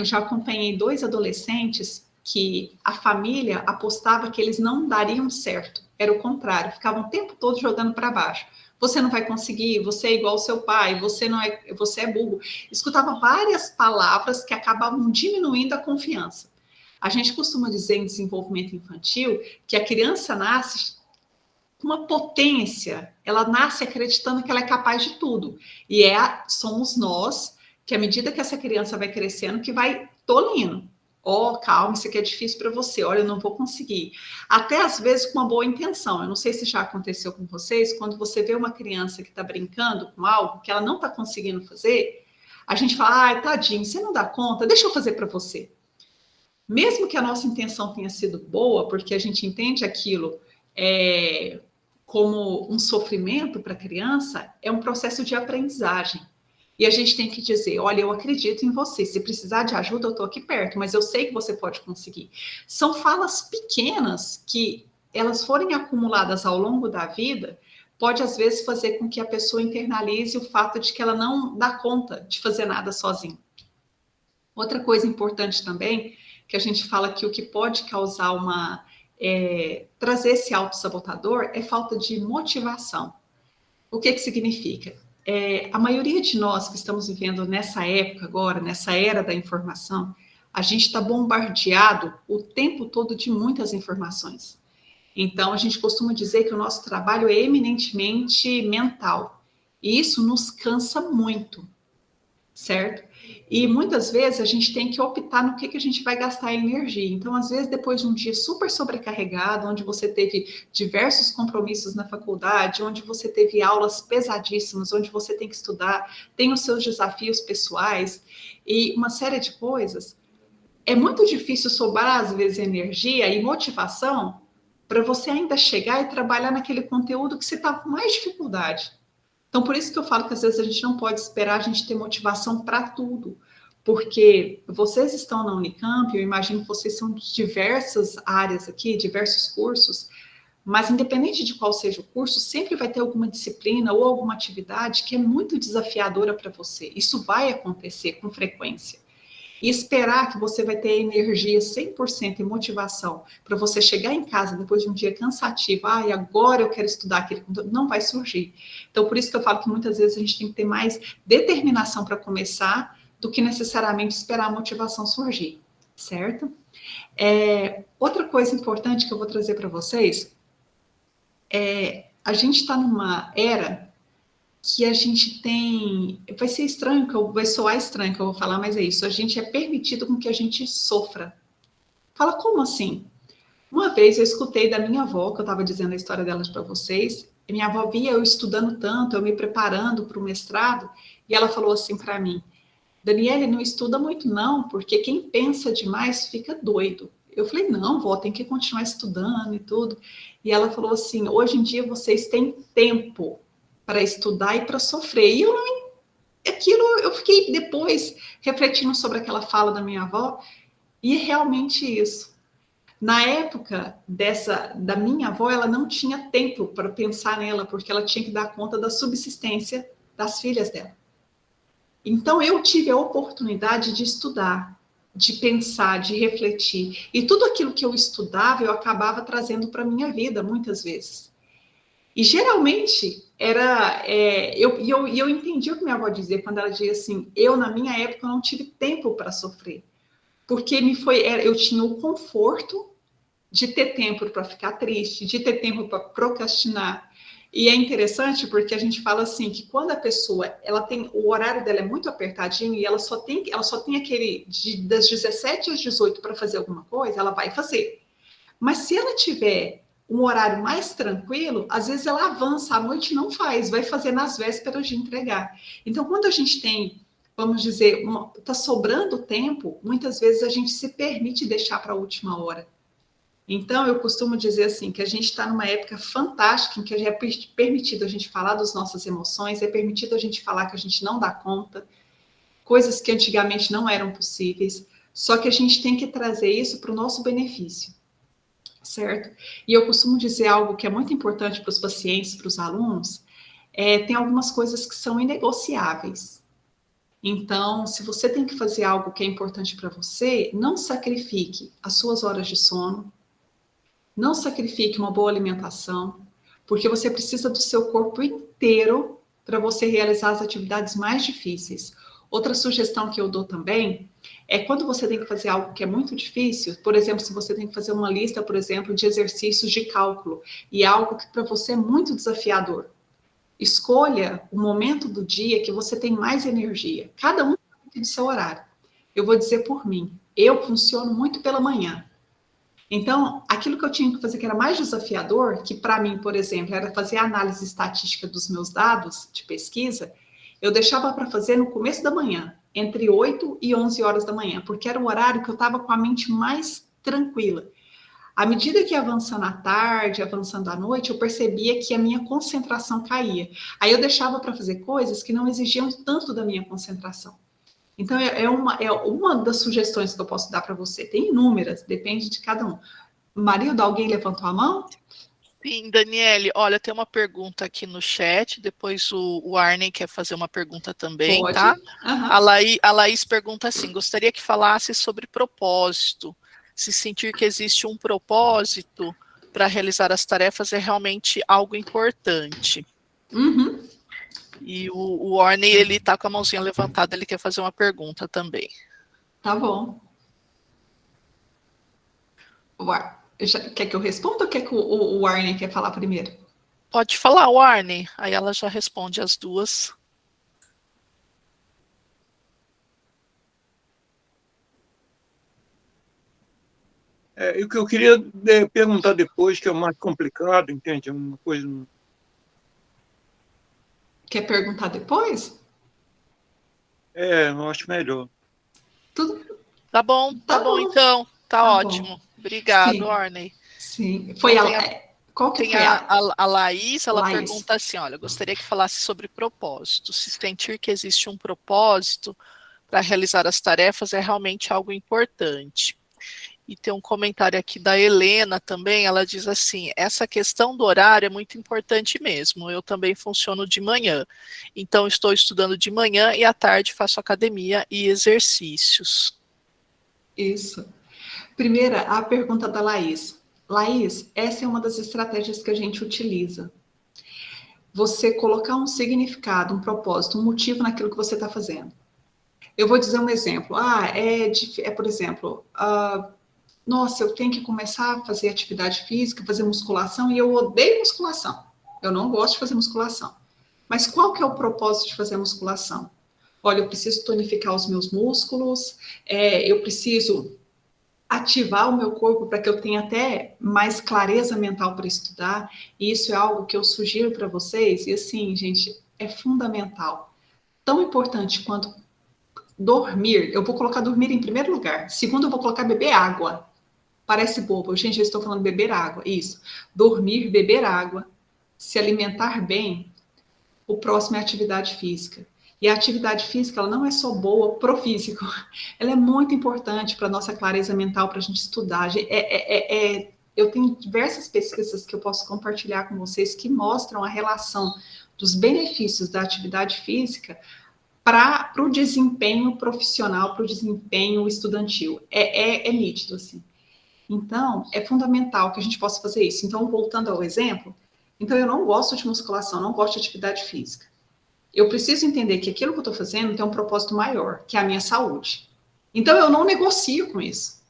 já acompanhei 2 adolescentes que a família apostava que eles não dariam certo. Era o contrário, ficavam o tempo todo jogando para baixo. Você não vai conseguir, você é igual ao seu pai, você é burro. Escutava várias palavras que acabavam diminuindo a confiança. A gente costuma dizer em desenvolvimento infantil que a criança nasce com uma potência, ela nasce acreditando que ela é capaz de tudo. E somos nós que, à medida que essa criança vai crescendo, que vai tolindo. Calma, isso aqui é difícil para você. Olha, eu não vou conseguir. Até às vezes com uma boa intenção. Eu não sei se já aconteceu com vocês, quando você vê uma criança que está brincando com algo que ela não está conseguindo fazer, a gente fala, ai, tadinho, você não dá conta, deixa eu fazer para você. Mesmo que a nossa intenção tenha sido boa, porque a gente entende aquilo como um sofrimento para a criança, é um processo de aprendizagem. E a gente tem que dizer, olha, eu acredito em você, se precisar de ajuda, eu estou aqui perto, mas eu sei que você pode conseguir. São falas pequenas que, elas forem acumuladas ao longo da vida, pode às vezes fazer com que a pessoa internalize o fato de que ela não dá conta de fazer nada sozinha. Outra coisa importante também, que a gente fala que o que pode causar trazer esse autossabotador é falta de motivação. O que significa? A maioria de nós que estamos vivendo nessa época agora, nessa era da informação, a gente está bombardeado o tempo todo de muitas informações. Então, a gente costuma dizer que o nosso trabalho é eminentemente mental. E isso nos cansa muito, certo? E muitas vezes a gente tem que optar no que a gente vai gastar energia. Então, às vezes, depois de um dia super sobrecarregado, onde você teve diversos compromissos na faculdade, onde você teve aulas pesadíssimas, onde você tem que estudar, tem os seus desafios pessoais e uma série de coisas, é muito difícil sobrar, às vezes, energia e motivação para você ainda chegar e trabalhar naquele conteúdo que você está com mais dificuldade. Então, por isso que eu falo que às vezes a gente não pode esperar a gente ter motivação para tudo, porque vocês estão na Unicamp, eu imagino que vocês são de diversas áreas aqui, diversos cursos, mas independente de qual seja o curso, sempre vai ter alguma disciplina ou alguma atividade que é muito desafiadora para você. Isso vai acontecer com frequência. E esperar que você vai ter energia 100% e motivação para você chegar em casa depois de um dia cansativo, e agora eu quero estudar aquele conteúdo, não vai surgir. Então, por isso que eu falo que muitas vezes a gente tem que ter mais determinação para começar do que necessariamente esperar a motivação surgir, certo? Outra coisa importante que eu vou trazer para vocês a gente está numa era que a gente tem, vai ser estranho, vai soar estranho que eu vou falar, mas é isso, a gente é permitido com que a gente sofra. Fala, como assim? Uma vez eu escutei da minha avó, que eu estava dizendo a história delas para vocês, e minha avó via eu estudando tanto, eu me preparando para o mestrado, e ela falou assim para mim, Daniele, não estuda muito não, porque quem pensa demais fica doido. Eu falei, não, vó, tem que continuar estudando e tudo. E ela falou assim, hoje em dia vocês têm tempo para estudar e para sofrer. E eu fiquei depois refletindo sobre aquela fala da minha avó, e é realmente isso. Na época da minha avó, ela não tinha tempo para pensar nela, porque ela tinha que dar conta da subsistência das filhas dela. Então, eu tive a oportunidade de estudar, de pensar, de refletir. E tudo aquilo que eu estudava, eu acabava trazendo para a minha vida, muitas vezes. E geralmente eu entendi o que minha avó dizia quando ela dizia assim: eu, na minha época, não tive tempo para sofrer, porque eu tinha o conforto de ter tempo para ficar triste, de ter tempo para procrastinar. E é interessante porque a gente fala assim que quando a pessoa o horário dela é muito apertadinho e ela só tem aquele das 17 às 18 para fazer alguma coisa, ela vai fazer. Mas se ela tiver um horário mais tranquilo, às vezes ela avança, à noite não faz, vai fazer nas vésperas de entregar. Então, quando a gente tem, vamos dizer, está sobrando tempo, muitas vezes a gente se permite deixar para a última hora. Então, eu costumo dizer assim, que a gente está numa época fantástica em que é permitido a gente falar das nossas emoções, é permitido a gente falar que a gente não dá conta, coisas que antigamente não eram possíveis, só que a gente tem que trazer isso para o nosso benefício. Certo? E eu costumo dizer algo que é muito importante para os pacientes, para os alunos, tem algumas coisas que são inegociáveis. Então, se você tem que fazer algo que é importante para você, não sacrifique as suas horas de sono, não sacrifique uma boa alimentação, porque você precisa do seu corpo inteiro para você realizar as atividades mais difíceis. Outra sugestão que eu dou também é quando você tem que fazer algo que é muito difícil, por exemplo, se você tem que fazer uma lista, por exemplo, de exercícios de cálculo, e é algo que para você é muito desafiador. Escolha o momento do dia que você tem mais energia. Cada um tem o seu horário. Eu vou dizer por mim, eu funciono muito pela manhã. Então, aquilo que eu tinha que fazer que era mais desafiador, que para mim, por exemplo, era fazer a análise estatística dos meus dados de pesquisa, eu deixava para fazer no começo da manhã, entre 8 e 11 horas da manhã, porque era o horário que eu estava com a mente mais tranquila. À medida que ia avançando a tarde, avançando a noite, eu percebia que a minha concentração caía. Aí eu deixava para fazer coisas que não exigiam tanto da minha concentração. Então, é uma das sugestões que eu posso dar para você. Tem inúmeras, depende de cada um. Marilda, alguém levantou a mão? Sim, Daniele, olha, tem uma pergunta aqui no chat, depois o Arney quer fazer uma pergunta também, Pode. tá? Uhum. A Laís pergunta assim, gostaria que falasse sobre propósito, se sentir que existe um propósito para realizar as tarefas é realmente algo importante. Uhum. E o Arney, ele tá com a mãozinha levantada, ele quer fazer uma pergunta também. Tá bom. Quer que eu responda ou quer que o Arne quer falar primeiro? Pode falar, o Arney, aí ela já responde as duas. O que eu queria perguntar depois, que é o mais complicado, entende? É uma coisa. Quer perguntar depois? Eu acho melhor. Tudo Tá bom então, tá tá ótimo. bom. Obrigado, Sim, Arney. sim. Então Qual que tem foi a a Laís, ela Laís? pergunta assim, olha, gostaria que falasse sobre propósito. Se sentir que existe um propósito para realizar as tarefas é realmente algo importante. E tem um comentário aqui da Helena também, ela diz assim, essa questão do horário é muito importante mesmo, eu também funciono de manhã, então estou estudando de manhã e à tarde faço academia e exercícios. Isso. Primeira, a pergunta da Laís. Laís, essa é uma das estratégias que a gente utiliza. Você colocar um significado, um propósito, um motivo naquilo que você está fazendo. Eu vou dizer um exemplo. Por exemplo, nossa, eu tenho que começar a fazer atividade física, fazer musculação, e eu odeio musculação. Eu não gosto de fazer musculação. Mas qual que é o propósito de fazer musculação? Olha, eu preciso tonificar os meus músculos, eu preciso ativar o meu corpo para que eu tenha até mais clareza mental para estudar. E isso é algo que eu sugiro para vocês. E assim, gente, é fundamental. Tão importante quanto dormir. Eu vou colocar dormir em primeiro lugar. Segundo, eu vou colocar beber água. Parece bobo. Gente, eu estou falando beber água. Isso. Dormir, beber água, se alimentar bem. O próximo é a atividade física. E a atividade física, ela não é só boa pro físico, ela é muito importante para a nossa clareza mental, para a gente estudar. Eu tenho diversas pesquisas que eu posso compartilhar com vocês que mostram a relação dos benefícios da atividade física para o desempenho profissional, para o desempenho estudantil. É nítido, assim. Então, é fundamental que a gente possa fazer isso. Então, voltando ao exemplo, então eu não gosto de musculação, não gosto de atividade física. Eu preciso entender que aquilo que eu estou fazendo tem um propósito maior, que é a minha saúde. Então, eu não negocio com isso.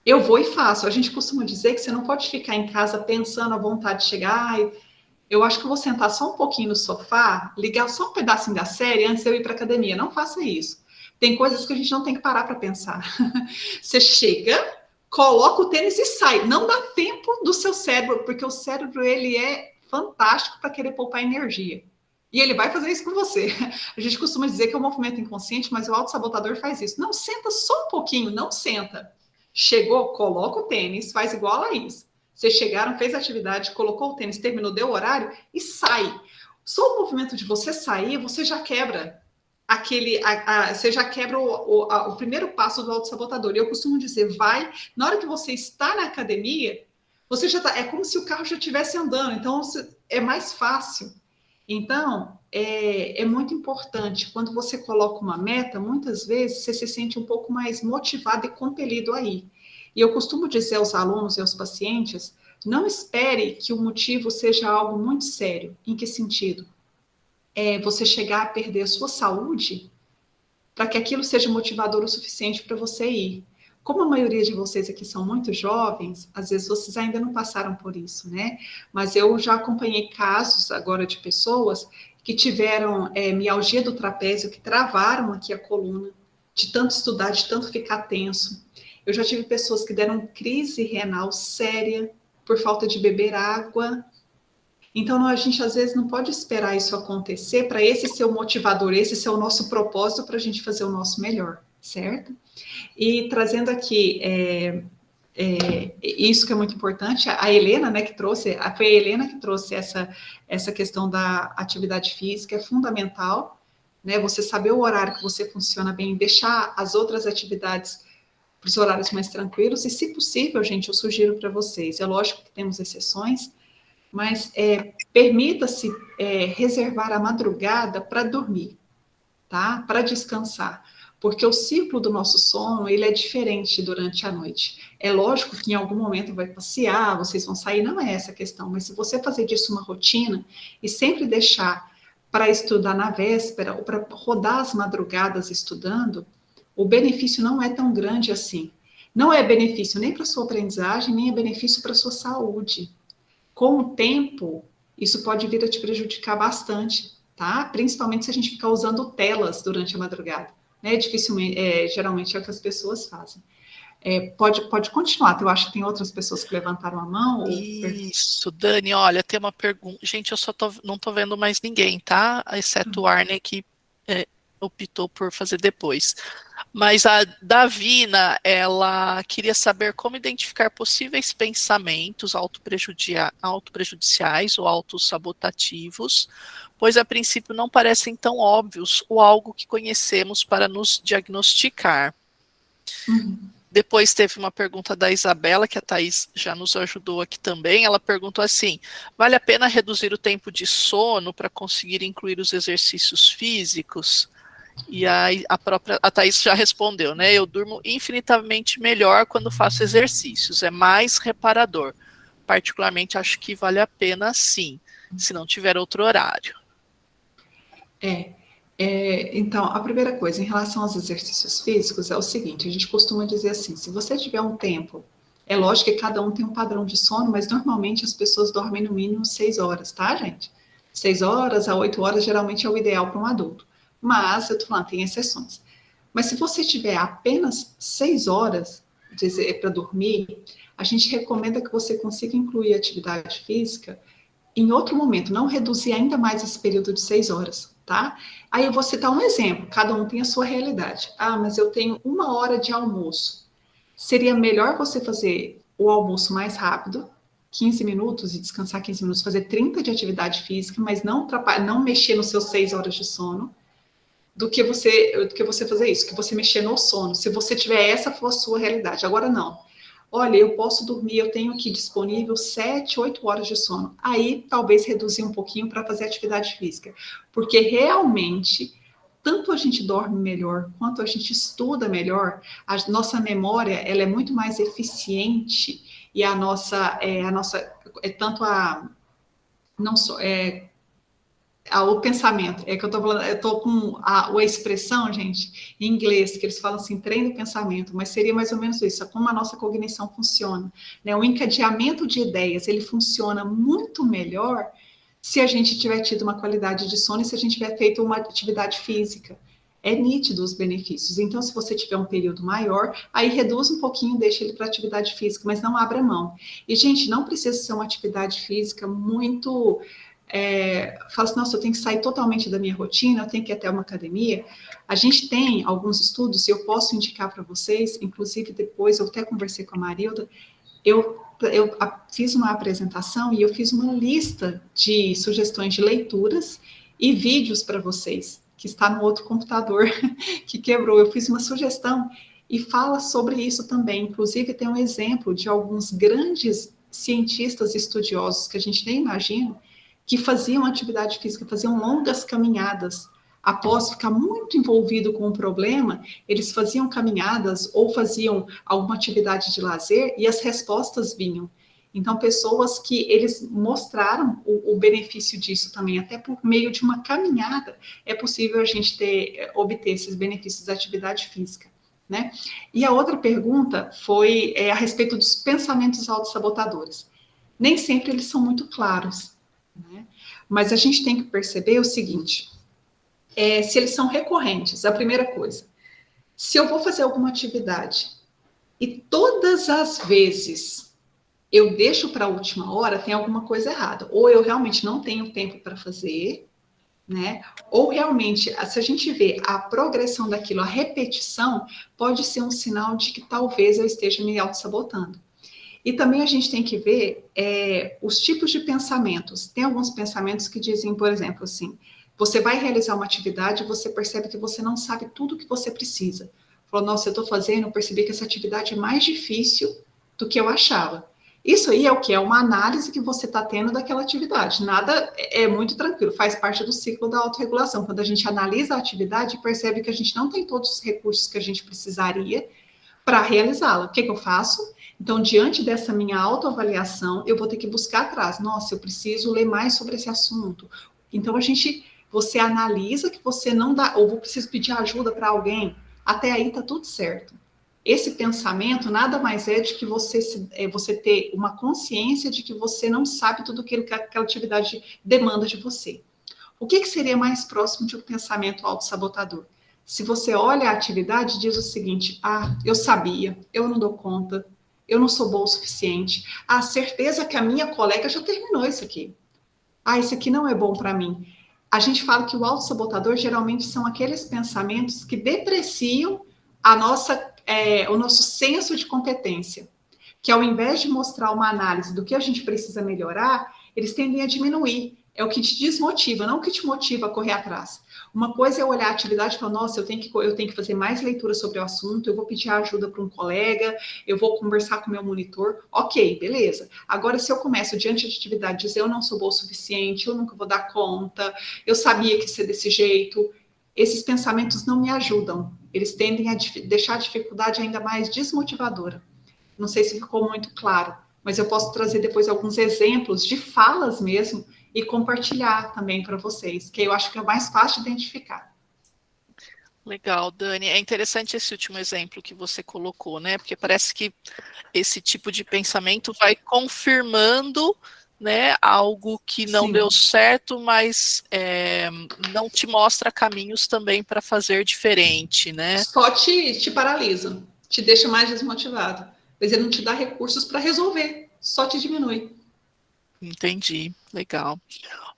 Eu vou e faço. A gente costuma dizer que você não pode ficar em casa pensando à vontade de chegar. Eu acho que eu vou sentar só um pouquinho no sofá, ligar só um pedacinho da série antes de eu ir para a academia. Não faça isso. Tem coisas que a gente não tem que parar para pensar. Você chega, coloca o tênis e sai. Não dá tempo do seu cérebro, porque o cérebro ele é fantástico para querer poupar energia. E ele vai fazer isso com você. A gente costuma dizer que é um movimento inconsciente, mas o autossabotador faz isso. Não, senta só um pouquinho, não senta. Chegou, coloca o tênis, faz igual a Laís. Vocês chegaram, fez a atividade, colocou o tênis, terminou, deu o horário e sai. Só o movimento de você sair, você já quebra você já quebra o primeiro passo do autossabotador. E eu costumo dizer, na hora que você está na academia, você já tá, é como se o carro já estivesse andando, então é mais fácil. Então, é muito importante. Quando você coloca uma meta, muitas vezes você se sente um pouco mais motivado e compelido a ir. E eu costumo dizer aos alunos e aos pacientes, não espere que o motivo seja algo muito sério. Em que sentido? É você chegar a perder a sua saúde para que aquilo seja motivador o suficiente para você ir. Como a maioria de vocês aqui são muito jovens, às vezes vocês ainda não passaram por isso, né? Mas eu já acompanhei casos agora de pessoas que tiveram mialgia do trapézio, que travaram aqui a coluna, de tanto estudar, de tanto ficar tenso. Eu já tive pessoas que deram crise renal séria por falta de beber água. Então, a gente às vezes não pode esperar isso acontecer para esse ser o motivador, esse ser o nosso propósito para a gente fazer o nosso melhor, certo? E trazendo aqui isso que é muito importante, a Helena, né, que trouxe, foi a Helena que trouxe essa questão da atividade física, é fundamental, né, você saber o horário que você funciona bem, deixar as outras atividades para os horários mais tranquilos, e se possível, gente, eu sugiro para vocês, é lógico que temos exceções, mas permita-se reservar a madrugada para dormir, tá? Para descansar, porque o ciclo do nosso sono, ele é diferente durante a noite. É lógico que em algum momento vai passear, vocês vão sair, não é essa a questão, mas se você fazer disso uma rotina e sempre deixar para estudar na véspera ou para rodar as madrugadas estudando, o benefício não é tão grande assim. Não é benefício nem para sua aprendizagem, nem é benefício para sua saúde. Com o tempo, isso pode vir a te prejudicar bastante, tá? Principalmente se a gente ficar usando telas durante a madrugada, né? Dificilmente, geralmente é o que as pessoas fazem. Pode continuar, eu acho que tem outras pessoas que levantaram a mão. Isso, Dani, olha, tem uma pergunta. Gente, eu não tô vendo mais ninguém, tá? Exceto o Arne, que optou por fazer depois. Mas a Davina, ela queria saber como identificar possíveis pensamentos autoprejudiciais ou autossabotativos, pois a princípio não parecem tão óbvios ou algo que conhecemos para nos diagnosticar. Depois teve uma pergunta da Isabela, que a Thaís já nos ajudou aqui também. Ela perguntou assim: vale a pena reduzir o tempo de sono para conseguir incluir os exercícios físicos? E aí a Thaís já respondeu, né? Eu durmo infinitamente melhor quando faço exercícios, é mais reparador. Particularmente acho que vale a pena sim, se não tiver outro horário. Então, a primeira coisa, em relação aos exercícios físicos, é o seguinte, a gente costuma dizer assim, se você tiver um tempo, é lógico que cada um tem um padrão de sono, mas normalmente as pessoas dormem no mínimo 6 horas, tá, gente? 6 horas a 8 horas geralmente é o ideal para um adulto. Mas, eu tô falando, tem exceções. Mas se você tiver apenas 6 horas para dormir, a gente recomenda que você consiga incluir atividade física em outro momento, não reduzir ainda mais esse período de 6 horas, tá? Aí eu vou citar um exemplo, cada um tem a sua realidade. Ah, mas eu tenho 1 hora de almoço. Seria melhor você fazer o almoço mais rápido, 15 minutos e descansar 15 minutos, fazer 30 de atividade física, mas não mexer nos seus 6 horas de sono, do que você fazer isso, que você mexer no sono. Se você tiver essa for a sua realidade. Agora não. Olha, eu posso dormir, eu tenho aqui disponível 7, 8 horas de sono. Aí, talvez reduzir um pouquinho para fazer atividade física. Porque realmente, tanto a gente dorme melhor, quanto a gente estuda melhor, a nossa memória, ela é muito mais eficiente e o pensamento, é que eu tô falando, eu tô com a expressão, gente, em inglês, que eles falam assim, treino do pensamento, mas seria mais ou menos isso, é como a nossa cognição funciona, né? O encadeamento de ideias, ele funciona muito melhor se a gente tiver tido uma qualidade de sono e se a gente tiver feito uma atividade física. É nítido os benefícios. Então, se você tiver um período maior, aí reduz um pouquinho, deixa ele para atividade física, mas não abra mão. E, gente, não precisa ser uma atividade física muito... fala assim, nossa, eu tenho que sair totalmente da minha rotina, eu tenho que ir até uma academia. A gente tem alguns estudos, e eu posso indicar para vocês, inclusive depois eu até conversei com a Marilda, eu fiz uma apresentação e eu fiz uma lista de sugestões de leituras e vídeos para vocês, que está no outro computador que quebrou. Eu fiz uma sugestão e fala sobre isso também. Inclusive, tem um exemplo de alguns grandes cientistas estudiosos que a gente nem imagina, que faziam atividade física, faziam longas caminhadas. Após ficar muito envolvido com o problema, eles faziam caminhadas ou faziam alguma atividade de lazer e as respostas vinham. Então, pessoas que eles mostraram o benefício disso também, até por meio de uma caminhada, é possível a gente obter esses benefícios da atividade física, né? E a outra pergunta foi a respeito dos pensamentos autossabotadores. Nem sempre eles são muito claros, né? Mas a gente tem que perceber o seguinte, se eles são recorrentes, a primeira coisa, se eu vou fazer alguma atividade e todas as vezes eu deixo para a última hora, tem alguma coisa errada. Ou eu realmente não tenho tempo para fazer, né? Ou realmente, se a gente vê a progressão daquilo, a repetição, pode ser um sinal de que talvez eu esteja me auto-sabotando. E também a gente tem que ver os tipos de pensamentos. Tem alguns pensamentos que dizem, por exemplo, assim, você vai realizar uma atividade e você percebe que você não sabe tudo o que você precisa. Falou, nossa, eu estou fazendo, eu percebi que essa atividade é mais difícil do que eu achava. Isso aí é o que? É uma análise que você está tendo daquela atividade. Nada é muito tranquilo, faz parte do ciclo da autorregulação. Quando a gente analisa a atividade e percebe que a gente não tem todos os recursos que a gente precisaria para realizá-la. O que eu faço? Então, diante dessa minha autoavaliação, eu vou ter que buscar atrás. Nossa, eu preciso ler mais sobre esse assunto. Então, você analisa que você não dá, ou preciso pedir ajuda para alguém. Até aí está tudo certo. Esse pensamento nada mais é de que você ter uma consciência de que você não sabe tudo aquilo que aquela atividade demanda de você. O que seria mais próximo de um pensamento autossabotador? Se você olha a atividade, diz o seguinte, eu sabia, eu não dou conta, eu não sou boa o suficiente, certeza que a minha colega já terminou isso aqui. Isso aqui não é bom para mim. A gente fala que o autossabotador geralmente são aqueles pensamentos que depreciam o nosso senso de competência, que ao invés de mostrar uma análise do que a gente precisa melhorar, eles tendem a diminuir. É o que te desmotiva, não o que te motiva a correr atrás. Uma coisa é olhar a atividade e falar, nossa, eu tenho que fazer mais leitura sobre o assunto, eu vou pedir ajuda para um colega, eu vou conversar com o meu monitor. Ok, beleza. Agora, se eu começo diante de atividade dizer eu não sou boa o suficiente, eu nunca vou dar conta, eu sabia que ia ser desse jeito, esses pensamentos não me ajudam. Eles tendem a deixar a dificuldade ainda mais desmotivadora. Não sei se ficou muito claro, mas eu posso trazer depois alguns exemplos de falas mesmo e compartilhar também para vocês, que eu acho que é mais fácil de identificar. Legal, Dani. É interessante esse último exemplo que você colocou, né? Porque parece que esse tipo de pensamento vai confirmando, né, algo que não deu certo, mas não te mostra caminhos também para fazer diferente, né? Só te paralisa, te deixa mais desmotivado. Mas ele não te dá recursos para resolver, só te diminui. Entendi, legal.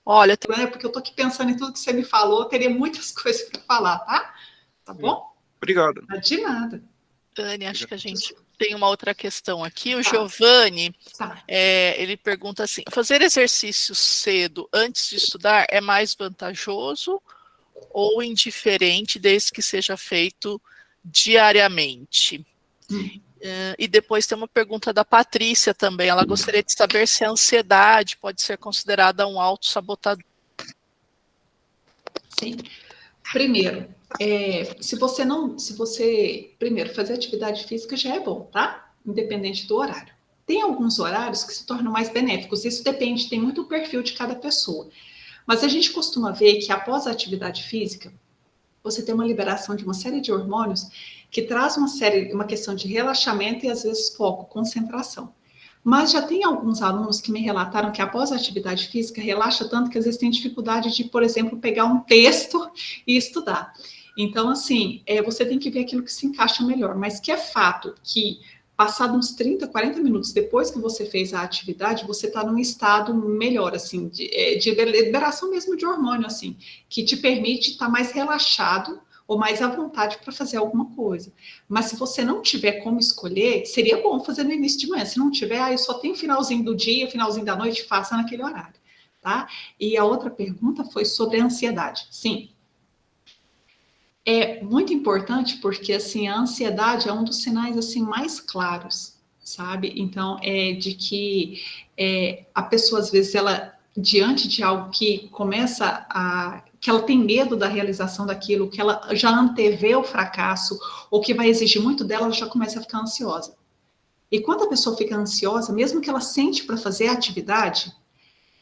Olha, porque eu tô aqui pensando em tudo que você me falou, teria muitas coisas para falar, tá? Tá bom? Obrigado. De nada. Dani, acho que a gente tem uma outra questão aqui. O Giovanni, ele pergunta assim, fazer exercício cedo antes de estudar é mais vantajoso ou indiferente desde que seja feito diariamente? E depois tem uma pergunta da Patrícia também. Ela gostaria de saber se a ansiedade pode ser considerada um autossabotador. Sim. Primeiro, primeiro, fazer atividade física já é bom, tá? Independente do horário. Tem alguns horários que se tornam mais benéficos, isso depende, tem muito o perfil de cada pessoa. Mas a gente costuma ver que após a atividade física, você tem uma liberação de uma série de hormônios que traz uma questão de relaxamento e às vezes foco, concentração. Mas já tem alguns alunos que me relataram que após a atividade física relaxa tanto que às vezes tem dificuldade de, por exemplo, pegar um texto e estudar. Então, assim, você tem que ver aquilo que se encaixa melhor, mas que é fato que passado uns 30, 40 minutos depois que você fez a atividade, você está num estado melhor, assim, de liberação mesmo de hormônio, assim, que te permite estar mais relaxado ou mais à vontade para fazer alguma coisa. Mas se você não tiver como escolher, seria bom fazer no início de manhã. Se não tiver, eu só tenho finalzinho do dia, finalzinho da noite, faça naquele horário, tá? E a outra pergunta foi sobre a ansiedade. Sim. É muito importante porque, assim, a ansiedade é um dos sinais, assim, mais claros, sabe? Então, de que a pessoa, às vezes, ela diante de algo que começa que ela tem medo da realização daquilo, que ela já antevê o fracasso, ou que vai exigir muito dela, ela já começa a ficar ansiosa. E quando a pessoa fica ansiosa, mesmo que ela sente para fazer a atividade,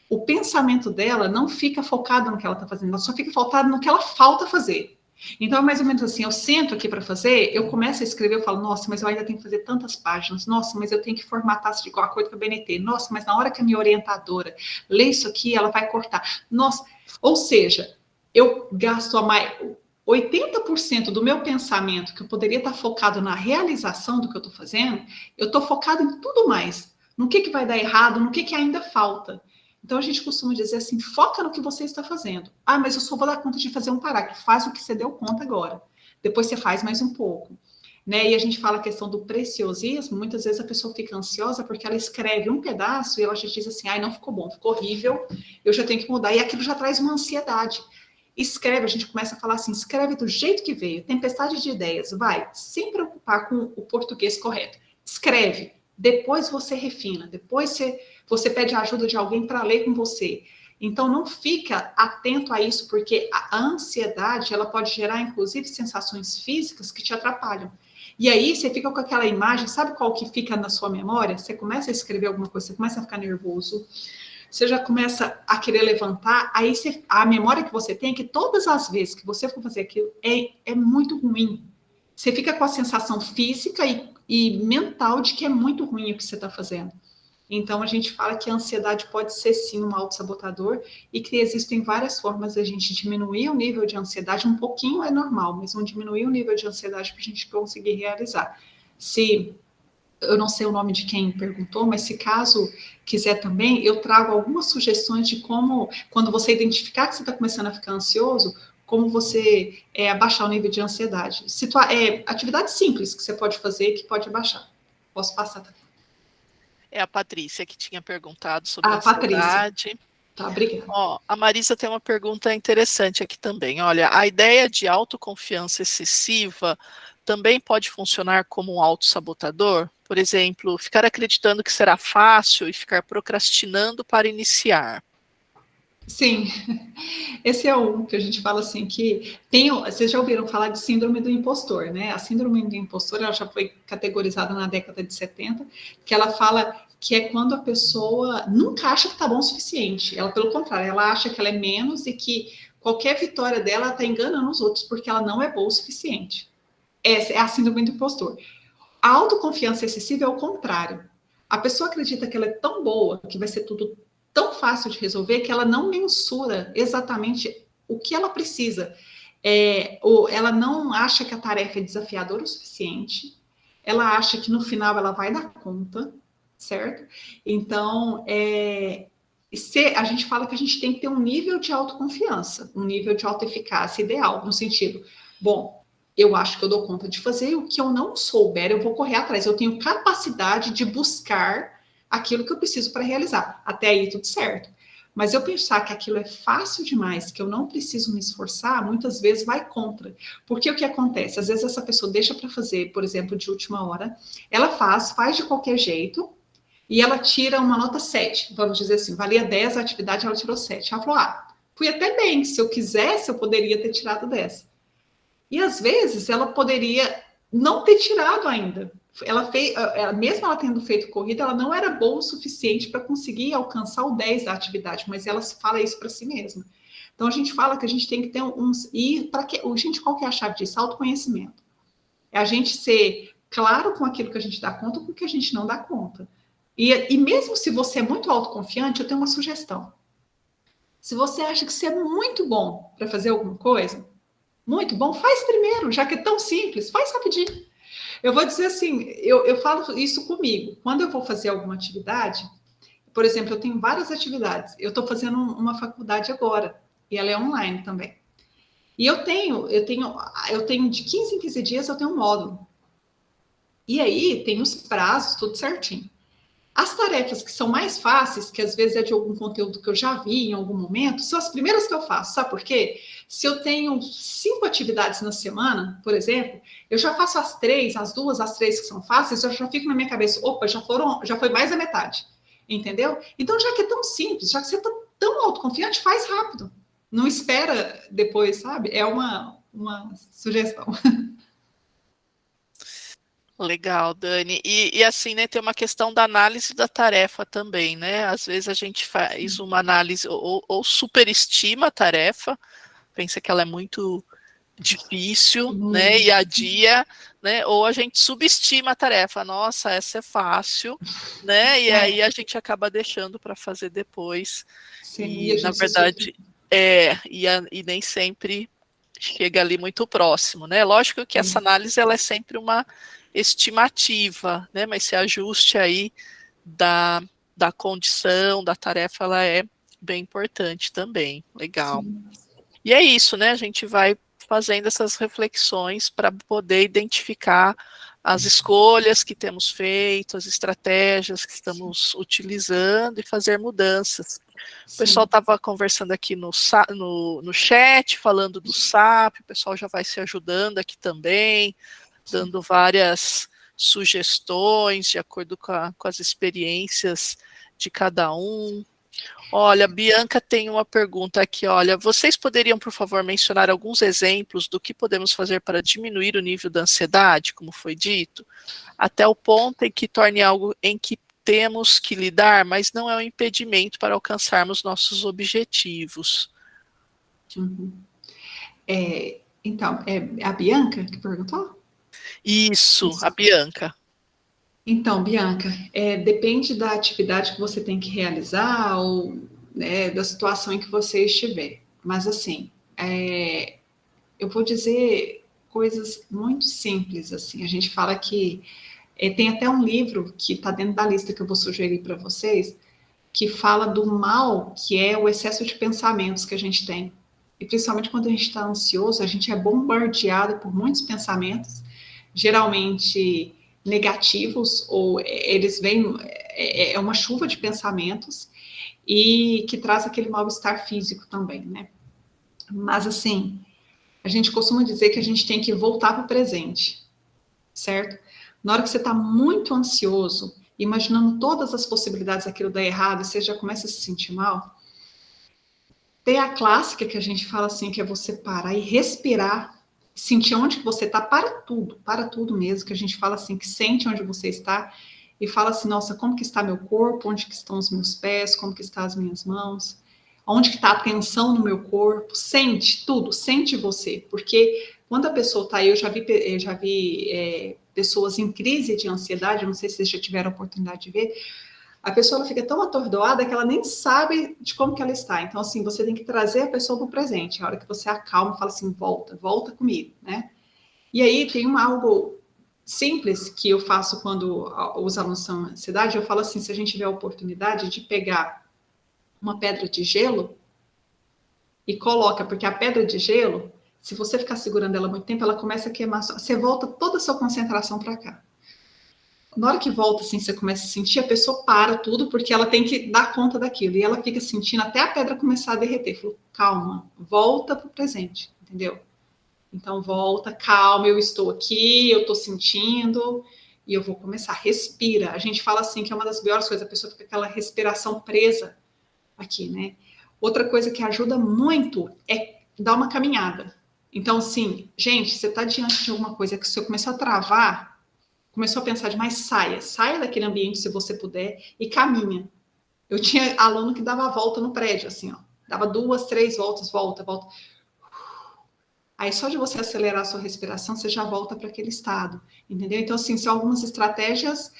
o pensamento dela não fica focado no que ela está fazendo, ela só fica focada no que ela falta fazer. Então, é mais ou menos assim, eu sento aqui para fazer, eu começo a escrever, eu falo, nossa, mas eu ainda tenho que fazer tantas páginas, nossa, mas eu tenho que formatar de igual acordo com a BNT, nossa, mas na hora que a minha orientadora lê isso aqui, ela vai cortar. Nossa, ou seja, eu gasto 80% do meu pensamento, que eu poderia estar focado na realização do que eu estou fazendo, eu estou focado em tudo mais, no que vai dar errado, no que ainda falta. Então, a gente costuma dizer assim, foca no que você está fazendo. Ah, mas eu só vou dar conta de fazer um parágrafo. Faz o que você deu conta agora. Depois você faz mais um pouco. Né? E a gente fala a questão do preciosismo. Muitas vezes a pessoa fica ansiosa porque ela escreve um pedaço e ela já diz assim, ai, não ficou bom, ficou horrível, eu já tenho que mudar. E aquilo já traz uma ansiedade. Escreve, a gente começa a falar assim, escreve do jeito que veio, tempestade de ideias, vai, sem preocupar com o português correto. Escreve, depois você refina, depois você pede a ajuda de alguém para ler com você. Então, não fica atento a isso, porque a ansiedade, ela pode gerar, inclusive, sensações físicas que te atrapalham. E aí, você fica com aquela imagem, sabe qual que fica na sua memória? Você começa a escrever alguma coisa, você começa a ficar nervoso, você já começa a querer levantar, aí a memória que você tem é que todas as vezes que você for fazer aquilo, é muito ruim. Você fica com a sensação física e mental de que é muito ruim o que você está fazendo. Então, a gente fala que a ansiedade pode ser, sim, um autossabotador e que existem várias formas de a gente diminuir o nível de ansiedade. Um pouquinho é normal, mas vamos diminuir o nível de ansiedade para a gente conseguir realizar. Eu não sei o nome de quem perguntou, mas se caso quiser também, eu trago algumas sugestões de como, quando você identificar que você está começando a ficar ansioso, como você abaixar o nível de ansiedade. Atividades simples que você pode fazer que pode abaixar. Posso passar também. É a Patrícia que tinha perguntado sobre a Patrícia. ansiedade. Tá, obrigada. A Marisa tem uma pergunta interessante aqui também. Olha, a ideia de autoconfiança excessiva também pode funcionar como um autossabotador? Por exemplo, ficar acreditando que será fácil e ficar procrastinando para iniciar. Sim, esse é um que a gente fala assim, que vocês já ouviram falar de síndrome do impostor, né? A síndrome do impostor, ela já foi categorizada na década de 70, que ela fala que é quando a pessoa nunca acha que está bom o suficiente. Ela, pelo contrário, ela acha que ela é menos e que qualquer vitória dela está enganando os outros, porque ela não é boa o suficiente. Essa é a síndrome do impostor. A autoconfiança excessiva é o contrário. A pessoa acredita que ela é tão boa, que vai ser tudo tão fácil de resolver, que ela não mensura exatamente o que ela precisa. Ou ela não acha que a tarefa é desafiadora o suficiente, ela acha que no final ela vai dar conta, certo? Então, a gente fala que a gente tem que ter um nível de autoconfiança, um nível de autoeficácia ideal, no sentido, bom, eu acho que eu dou conta de fazer, o que eu não souber, eu vou correr atrás, eu tenho capacidade de buscar aquilo que eu preciso para realizar. Até aí, tudo certo. Mas eu pensar que aquilo é fácil demais, que eu não preciso me esforçar, muitas vezes vai contra. Porque o que acontece? Às vezes essa pessoa deixa para fazer, por exemplo, de última hora, ela faz de qualquer jeito, e ela tira uma nota 7. Vamos dizer assim, valia 10 a atividade, ela tirou 7. Ela falou, fui até bem, se eu quisesse, eu poderia ter tirado 10. E às vezes ela poderia não ter tirado ainda. Mesmo ela tendo feito corrida, ela não era boa o suficiente para conseguir alcançar o 10 da atividade, mas ela fala isso para si mesma. Então a gente fala que a gente tem que ter qual que é a chave disso? Autoconhecimento. É a gente ser claro com aquilo que a gente dá conta, com o que a gente não dá conta. E mesmo se você é muito autoconfiante, eu tenho uma sugestão. Se você acha que você é muito bom para fazer alguma coisa, muito bom, faz primeiro, já que é tão simples, faz rapidinho. Eu vou dizer assim, eu falo isso comigo. Quando eu vou fazer alguma atividade, por exemplo, eu tenho várias atividades. Eu estou fazendo uma faculdade agora, e ela é online também. E eu tenho de 15 em 15 dias, eu tenho um módulo. E aí, tem os prazos, tudo certinho. As tarefas que são mais fáceis, que às vezes é de algum conteúdo que eu já vi em algum momento, são as primeiras que eu faço. Sabe por quê? Se eu tenho 5 atividades na semana, por exemplo, eu já faço as 2, as 3 que são fáceis, eu já fico na minha cabeça, opa, já foi mais da metade. Entendeu? Então, já que é tão simples, já que você está tão autoconfiante, faz rápido. Não espera depois, sabe? É uma sugestão. Legal, Dani. E assim, né, tem uma questão da análise da tarefa também, né? Às vezes a gente faz uma análise ou superestima a tarefa, pensa que ela é muito difícil, né, e adia, né, ou a gente subestima a tarefa, nossa, essa é fácil, né, e aí a gente acaba deixando para fazer depois, Sim, e e a na gente se verdade, e nem sempre chega ali muito próximo, né, lógico que essa análise, ela é sempre uma estimativa, né, mas esse ajuste aí da condição, da tarefa, ela é bem importante também, legal. Sim. E é isso, né? A gente vai fazendo essas reflexões para poder identificar as escolhas que temos feito, as estratégias que estamos utilizando e fazer mudanças. O pessoal Sim. estava conversando aqui no chat, falando do SAP, o pessoal já vai se ajudando aqui também, dando várias sugestões de acordo com as experiências de cada um. Olha, Bianca tem uma pergunta aqui, olha, vocês poderiam, por favor, mencionar alguns exemplos do que podemos fazer para diminuir o nível da ansiedade, como foi dito, até o ponto em que torne algo em que temos que lidar, mas não é um impedimento para alcançarmos nossos objetivos. Uhum. Então, é a Bianca que perguntou? Isso, a Isso. Bianca. Então, Bianca, depende da atividade que você tem que realizar ou, né, da situação em que você estiver. Mas, assim, eu vou dizer coisas muito simples, assim. A gente fala que tem até um livro que está dentro da lista que eu vou sugerir para vocês, que fala do mal que é o excesso de pensamentos que a gente tem. E principalmente quando a gente está ansioso, a gente é bombardeado por muitos pensamentos, geralmente negativos, ou eles vêm, é uma chuva de pensamentos, e que traz aquele mal-estar físico também, né? Mas assim, a gente costuma dizer que a gente tem que voltar para o presente, certo? Na hora que você está muito ansioso, imaginando todas as possibilidades daquilo dar errado, você já começa a se sentir mal. Tem a clássica que a gente fala assim, que é você parar e respirar, sentir onde que você está, para tudo mesmo, que a gente fala assim, que sente onde você está e fala assim, nossa, como que está meu corpo, onde que estão os meus pés, como que estão as minhas mãos, onde que está a tensão no meu corpo, sente tudo, sente você, porque quando a pessoa está aí, eu já vi pessoas em crise de ansiedade, não sei se vocês já tiveram a oportunidade de ver, a pessoa ela fica tão atordoada que ela nem sabe de como que ela está. Então, assim, você tem que trazer a pessoa para o presente. A hora que você acalma, fala assim, volta comigo, né? E aí tem algo simples que eu faço quando os alunos são em ansiedade, eu falo assim, se a gente tiver a oportunidade de pegar uma pedra de gelo e coloca, porque a pedra de gelo, se você ficar segurando ela muito tempo, ela começa a queimar, você volta toda a sua concentração para cá. Na hora que volta, assim, você começa a sentir, a pessoa para tudo, porque ela tem que dar conta daquilo. E ela fica sentindo até a pedra começar a derreter. Falou, calma, volta para o presente, entendeu? Então, volta, calma, eu estou aqui, eu estou sentindo, e eu vou começar. Respira. A gente fala assim que é uma das piores coisas, a pessoa fica com aquela respiração presa aqui, né? Outra coisa que ajuda muito é dar uma caminhada. Então, assim, gente, você está diante de alguma coisa que você começou a travar, começou a pensar demais, saia daquele ambiente se você puder e caminha. Eu tinha aluno que dava a volta no prédio, assim, ó, dava 2, 3 voltas, volta. Aí só de você acelerar a sua respiração, você já volta para aquele estado, entendeu? Então, assim, são algumas estratégias,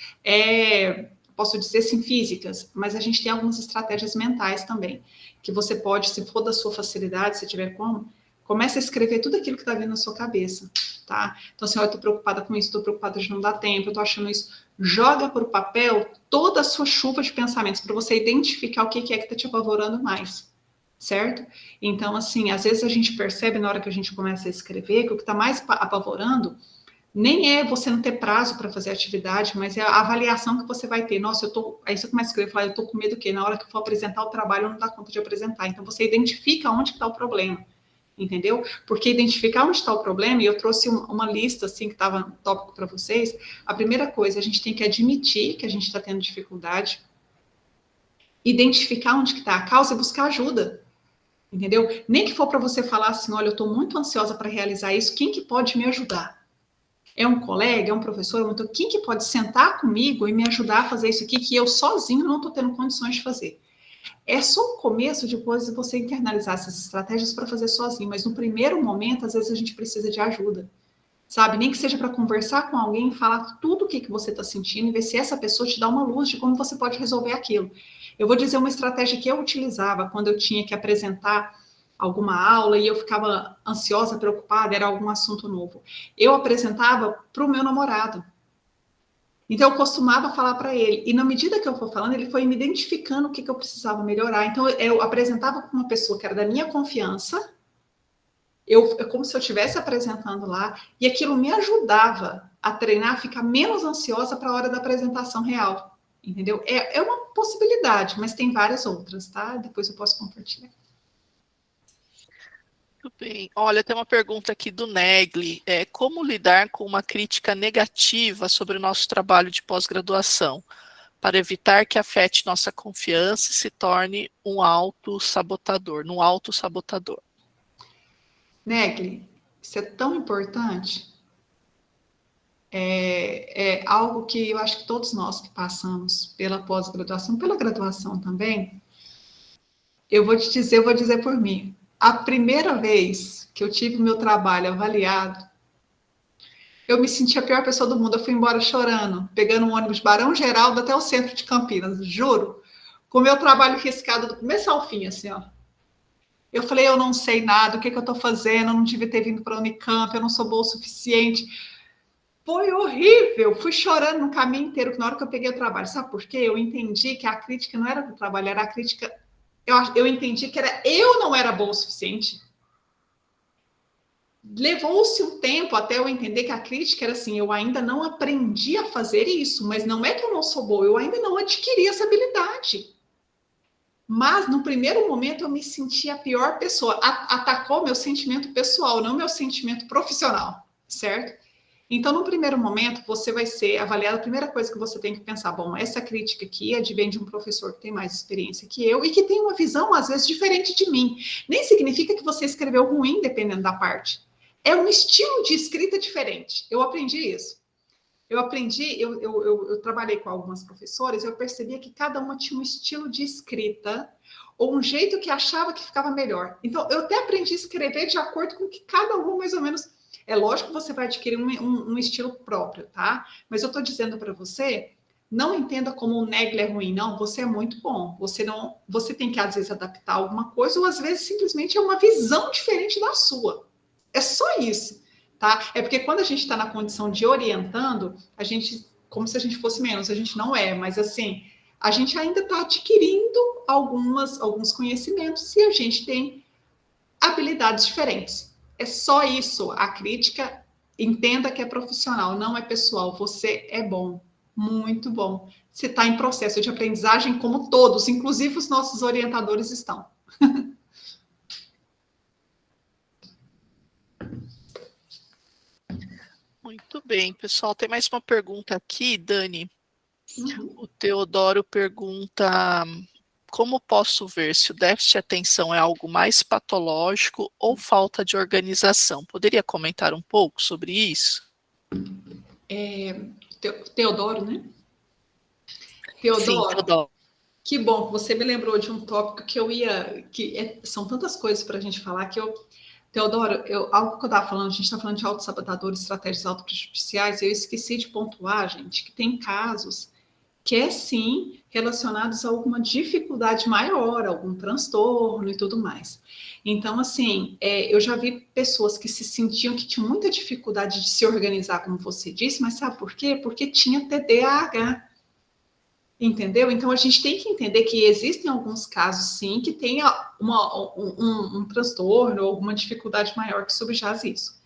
posso dizer assim, físicas, mas a gente tem algumas estratégias mentais também, que você pode, se for da sua facilidade, se tiver como, comece a escrever tudo aquilo que está vindo na sua cabeça, tá? Então, assim, eu estou preocupada com isso, estou preocupada de não dar tempo, eu estou achando isso. Joga para o papel toda a sua chuva de pensamentos, para você identificar o que é que está te apavorando mais, certo? Então, assim, às vezes a gente percebe na hora que a gente começa a escrever que o que está mais apavorando nem é você não ter prazo para fazer a atividade, mas é a avaliação que você vai ter. Nossa, aí você começa a escrever e fala, eu estou com medo que na hora que for apresentar o trabalho eu não dá conta de apresentar. Então, você identifica onde está o problema, entendeu? Porque identificar onde está o problema, e eu trouxe uma lista, assim, que estava no tópico para vocês, a primeira coisa, a gente tem que admitir que a gente está tendo dificuldade, identificar onde que está a causa e buscar ajuda. Entendeu? Nem que for para você falar assim, olha, eu estou muito ansiosa para realizar isso, quem que pode me ajudar? É um colega, é um professor, quem que pode sentar comigo e me ajudar a fazer isso aqui que eu sozinho não estou tendo condições de fazer? É só o começo, depois de você internalizar essas estratégias para fazer sozinho, mas no primeiro momento, às vezes a gente precisa de ajuda, sabe? Nem que seja para conversar com alguém, falar tudo o que você está sentindo e ver se essa pessoa te dá uma luz de como você pode resolver aquilo. Eu vou dizer uma estratégia que eu utilizava quando eu tinha que apresentar alguma aula e eu ficava ansiosa, preocupada, era algum assunto novo. Eu apresentava para o meu namorado. Então, eu costumava falar para ele. E na medida que eu for falando, ele foi me identificando o que eu precisava melhorar. Então, eu apresentava para uma pessoa que era da minha confiança, como se eu estivesse apresentando lá, e aquilo me ajudava a treinar, a ficar menos ansiosa para a hora da apresentação real. Entendeu? É uma possibilidade, mas tem várias outras, tá? Depois eu posso compartilhar. Muito bem. Olha, tem uma pergunta aqui do Negli. Como lidar com uma crítica negativa sobre o nosso trabalho de pós-graduação, para evitar que afete nossa confiança e se torne um autossabotador? Negli, isso é tão importante. É algo que eu acho que todos nós que passamos pela pós-graduação, pela graduação também, eu vou dizer por mim. A primeira vez que eu tive o meu trabalho avaliado, eu me senti a pior pessoa do mundo. Eu fui embora chorando, pegando um ônibus Barão Geraldo até o centro de Campinas, juro. Com o meu trabalho riscado do começo ao fim, assim, ó. Eu falei, eu não sei nada, o que eu estou fazendo, eu não devia ter vindo para a Unicamp, eu não sou boa o suficiente. Foi horrível, fui chorando no caminho inteiro, que na hora que eu peguei o trabalho, sabe por quê? Eu entendi que a crítica não era do trabalho, era a crítica... Eu entendi que eu não era boa o suficiente. Levou-se um tempo até eu entender que a crítica era assim, eu ainda não aprendi a fazer isso, mas não é que eu não sou boa, eu ainda não adquiri essa habilidade. Mas, no primeiro momento, eu me senti a pior pessoa. Atacou meu sentimento pessoal, não meu sentimento profissional, certo? Então, no primeiro momento, você vai ser avaliado. A primeira coisa que você tem que pensar, bom, essa crítica aqui advém de um professor que tem mais experiência que eu e que tem uma visão, às vezes, diferente de mim. Nem significa que você escreveu ruim, dependendo da parte. É um estilo de escrita diferente. Eu aprendi isso. Eu trabalhei com algumas professoras, eu percebia que cada uma tinha um estilo de escrita ou um jeito que achava que ficava melhor. Então, eu até aprendi a escrever de acordo com o que cada uma, mais ou menos... É lógico que você vai adquirir um estilo próprio, tá? Mas eu estou dizendo para você, não entenda como o Negli é ruim, não. Você é muito bom. Você tem que, às vezes, adaptar alguma coisa ou, às vezes, simplesmente é uma visão diferente da sua. É só isso. Tá? É porque quando a gente está na condição de orientando, a gente, como se a gente fosse menos, a gente não é, mas assim, a gente ainda está adquirindo alguns conhecimentos e a gente tem habilidades diferentes. É só isso. A crítica, entenda que é profissional, não é pessoal. Você é bom, muito bom. Você está em processo de aprendizagem como todos, inclusive os nossos orientadores estão. Muito bem, pessoal. Tem mais uma pergunta aqui, Dani. O Teodoro pergunta: como posso ver se o déficit de atenção é algo mais patológico ou falta de organização? Poderia comentar um pouco sobre isso? Teodoro, né? Teodoro. Sim, Teodoro. Que bom, você me lembrou de um tópico que são tantas coisas para a gente falar que Teodoro, algo que eu estava falando, a gente está falando de autossabotadores, estratégias autoprejudiciais, eu esqueci de pontuar, gente, que tem casos que sim, relacionados a alguma dificuldade maior, algum transtorno e tudo mais. Então, assim, eu já vi pessoas que se sentiam que tinham muita dificuldade de se organizar, como você disse, mas sabe por quê? Porque tinha TDAH. Entendeu? Então, a gente tem que entender que existem alguns casos, sim, que tem um transtorno ou alguma dificuldade maior que subjaz isso.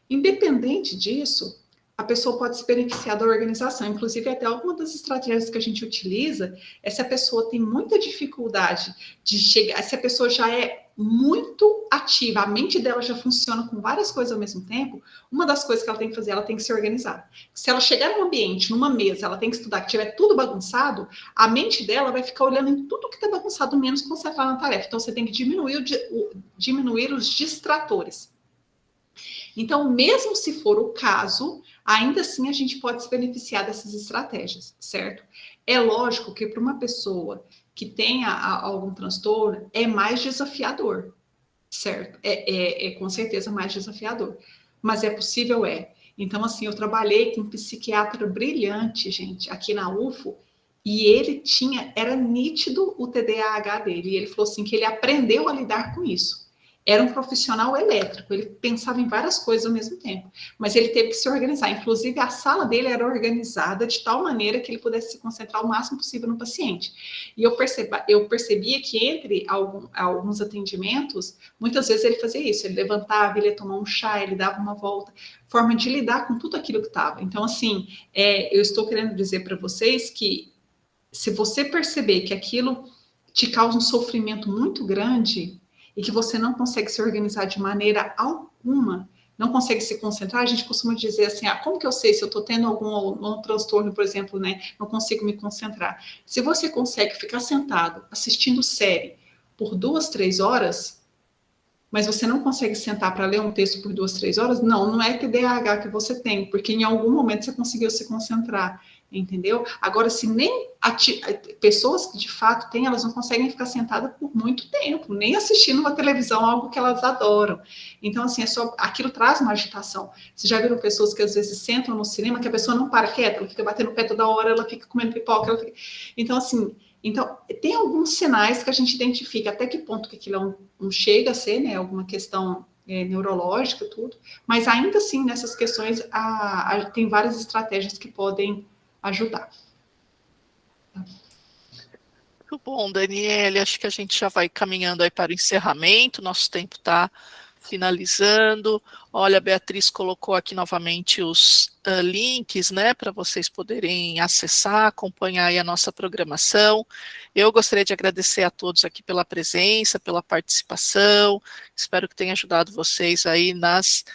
Independente disso, a pessoa pode se beneficiar da organização. Inclusive, até alguma das estratégias que a gente utiliza é se a pessoa tem muita dificuldade de chegar, se a pessoa já é muito ativa, a mente dela já funciona com várias coisas ao mesmo tempo, uma das coisas que ela tem que fazer, ela tem que se organizar. Se ela chegar num ambiente, numa mesa, ela tem que estudar, que tiver tudo bagunçado, a mente dela vai ficar olhando em tudo que está bagunçado, menos concentrar na tarefa. Então, você tem que diminuir os distratores. Então, mesmo se for o caso, ainda assim a gente pode se beneficiar dessas estratégias, certo? É lógico que para uma pessoa que tenha algum transtorno, é mais desafiador, certo? É com certeza mais desafiador. Mas é possível, é. Então, assim, eu trabalhei com um psiquiatra brilhante, gente, aqui na UFO, e ele era nítido o TDAH dele, e ele falou assim, que ele aprendeu a lidar com isso. Era um profissional elétrico, ele pensava em várias coisas ao mesmo tempo, mas ele teve que se organizar. Inclusive, a sala dele era organizada de tal maneira que ele pudesse se concentrar o máximo possível no paciente. E eu percebia que entre alguns atendimentos, muitas vezes ele fazia isso, ele levantava, ele ia tomar um chá, ele dava uma volta, forma de lidar com tudo aquilo que estava. Então, assim, eu estou querendo dizer para vocês que se você perceber que aquilo te causa um sofrimento muito grande, e que você não consegue se organizar de maneira alguma, não consegue se concentrar, a gente costuma dizer assim, como que eu sei se eu estou tendo algum transtorno, por exemplo, né, não consigo me concentrar. Se você consegue ficar sentado assistindo série por 2, 3 horas, mas você não consegue sentar para ler um texto por 2, 3 horas, não é TDAH que você tem, porque em algum momento você conseguiu se concentrar, entendeu? Agora, se nem pessoas que de fato têm, elas não conseguem ficar sentadas por muito tempo, nem assistindo uma televisão, algo que elas adoram. Então, assim, aquilo traz uma agitação. Vocês já viram pessoas que às vezes sentam no cinema, que a pessoa não para quieta, ela fica batendo o pé toda hora, ela fica comendo pipoca, Então, assim, tem alguns sinais que a gente identifica até que ponto que aquilo não chega a ser, né, alguma questão neurológica, tudo, mas ainda assim, nessas questões, tem várias estratégias que podem ajudar. Muito bom, Daniele, acho que a gente já vai caminhando aí para o encerramento, nosso tempo está finalizando. Olha, a Beatriz colocou aqui novamente os links, né, para vocês poderem acessar, acompanhar aí a nossa programação. Eu gostaria de agradecer a todos aqui pela presença, pela participação, espero que tenha ajudado vocês aí nas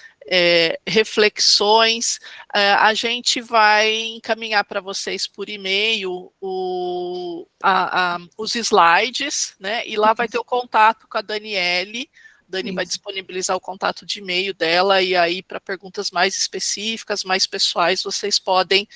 reflexões. A gente vai encaminhar para vocês por e-mail os slides, né, e lá vai ter o contato com a Daniele. Dani vai disponibilizar o contato de e-mail dela, e aí para perguntas mais específicas, mais pessoais, vocês podem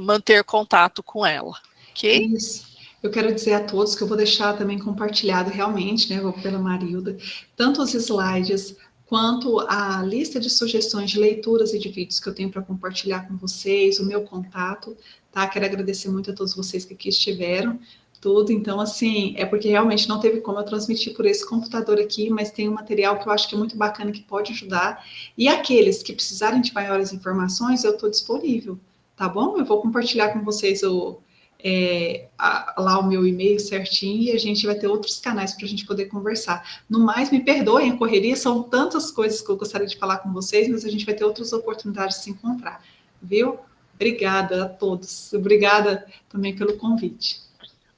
manter contato com ela, ok? Isso. Eu quero dizer a todos que eu vou deixar também compartilhado realmente, né, pela Marilda, tanto os slides quanto a lista de sugestões de leituras e de vídeos que eu tenho para compartilhar com vocês, o meu contato, tá? Quero agradecer muito a todos vocês que aqui estiveram, tudo. Então, assim, é porque realmente não teve como eu transmitir por esse computador aqui, mas tem um material que eu acho que é muito bacana, que pode ajudar. E aqueles que precisarem de maiores informações, eu estou disponível, tá bom? Eu vou compartilhar com vocês lá o meu e-mail certinho, e a gente vai ter outros canais para a gente poder conversar. No mais, me perdoem a correria, são tantas coisas que eu gostaria de falar com vocês, mas a gente vai ter outras oportunidades de se encontrar, viu? Obrigada a todos. Obrigada também pelo convite.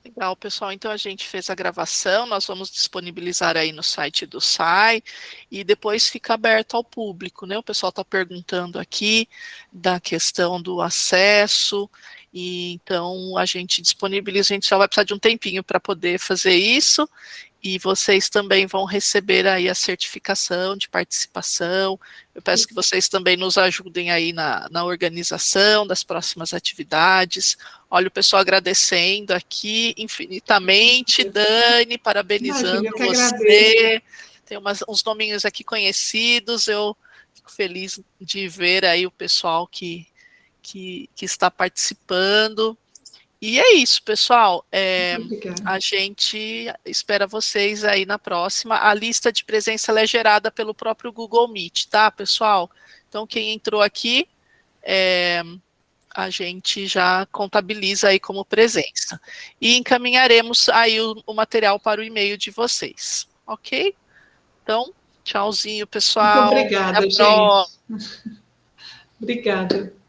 Legal, pessoal. Então a gente fez a gravação, nós vamos disponibilizar aí no site do SAI e depois fica aberto ao público, né? O pessoal está perguntando aqui da questão do acesso, e então a gente disponibiliza, a gente só vai precisar de um tempinho para poder fazer isso. E vocês também vão receber aí a certificação de participação. Eu peço que vocês também nos ajudem aí na organização das próximas atividades. Olha o pessoal agradecendo aqui infinitamente. Dani, parabenizando você. Tem uns nominhos aqui conhecidos. Eu fico feliz de ver aí o pessoal que está participando. E é isso, pessoal. A gente espera vocês aí na próxima. A lista de presença é gerada pelo próprio Google Meet, tá, pessoal? Então, quem entrou aqui, a gente já contabiliza aí como presença. E encaminharemos aí o material para o e-mail de vocês, ok? Então, tchauzinho, pessoal. Muito obrigada, gente. Obrigada.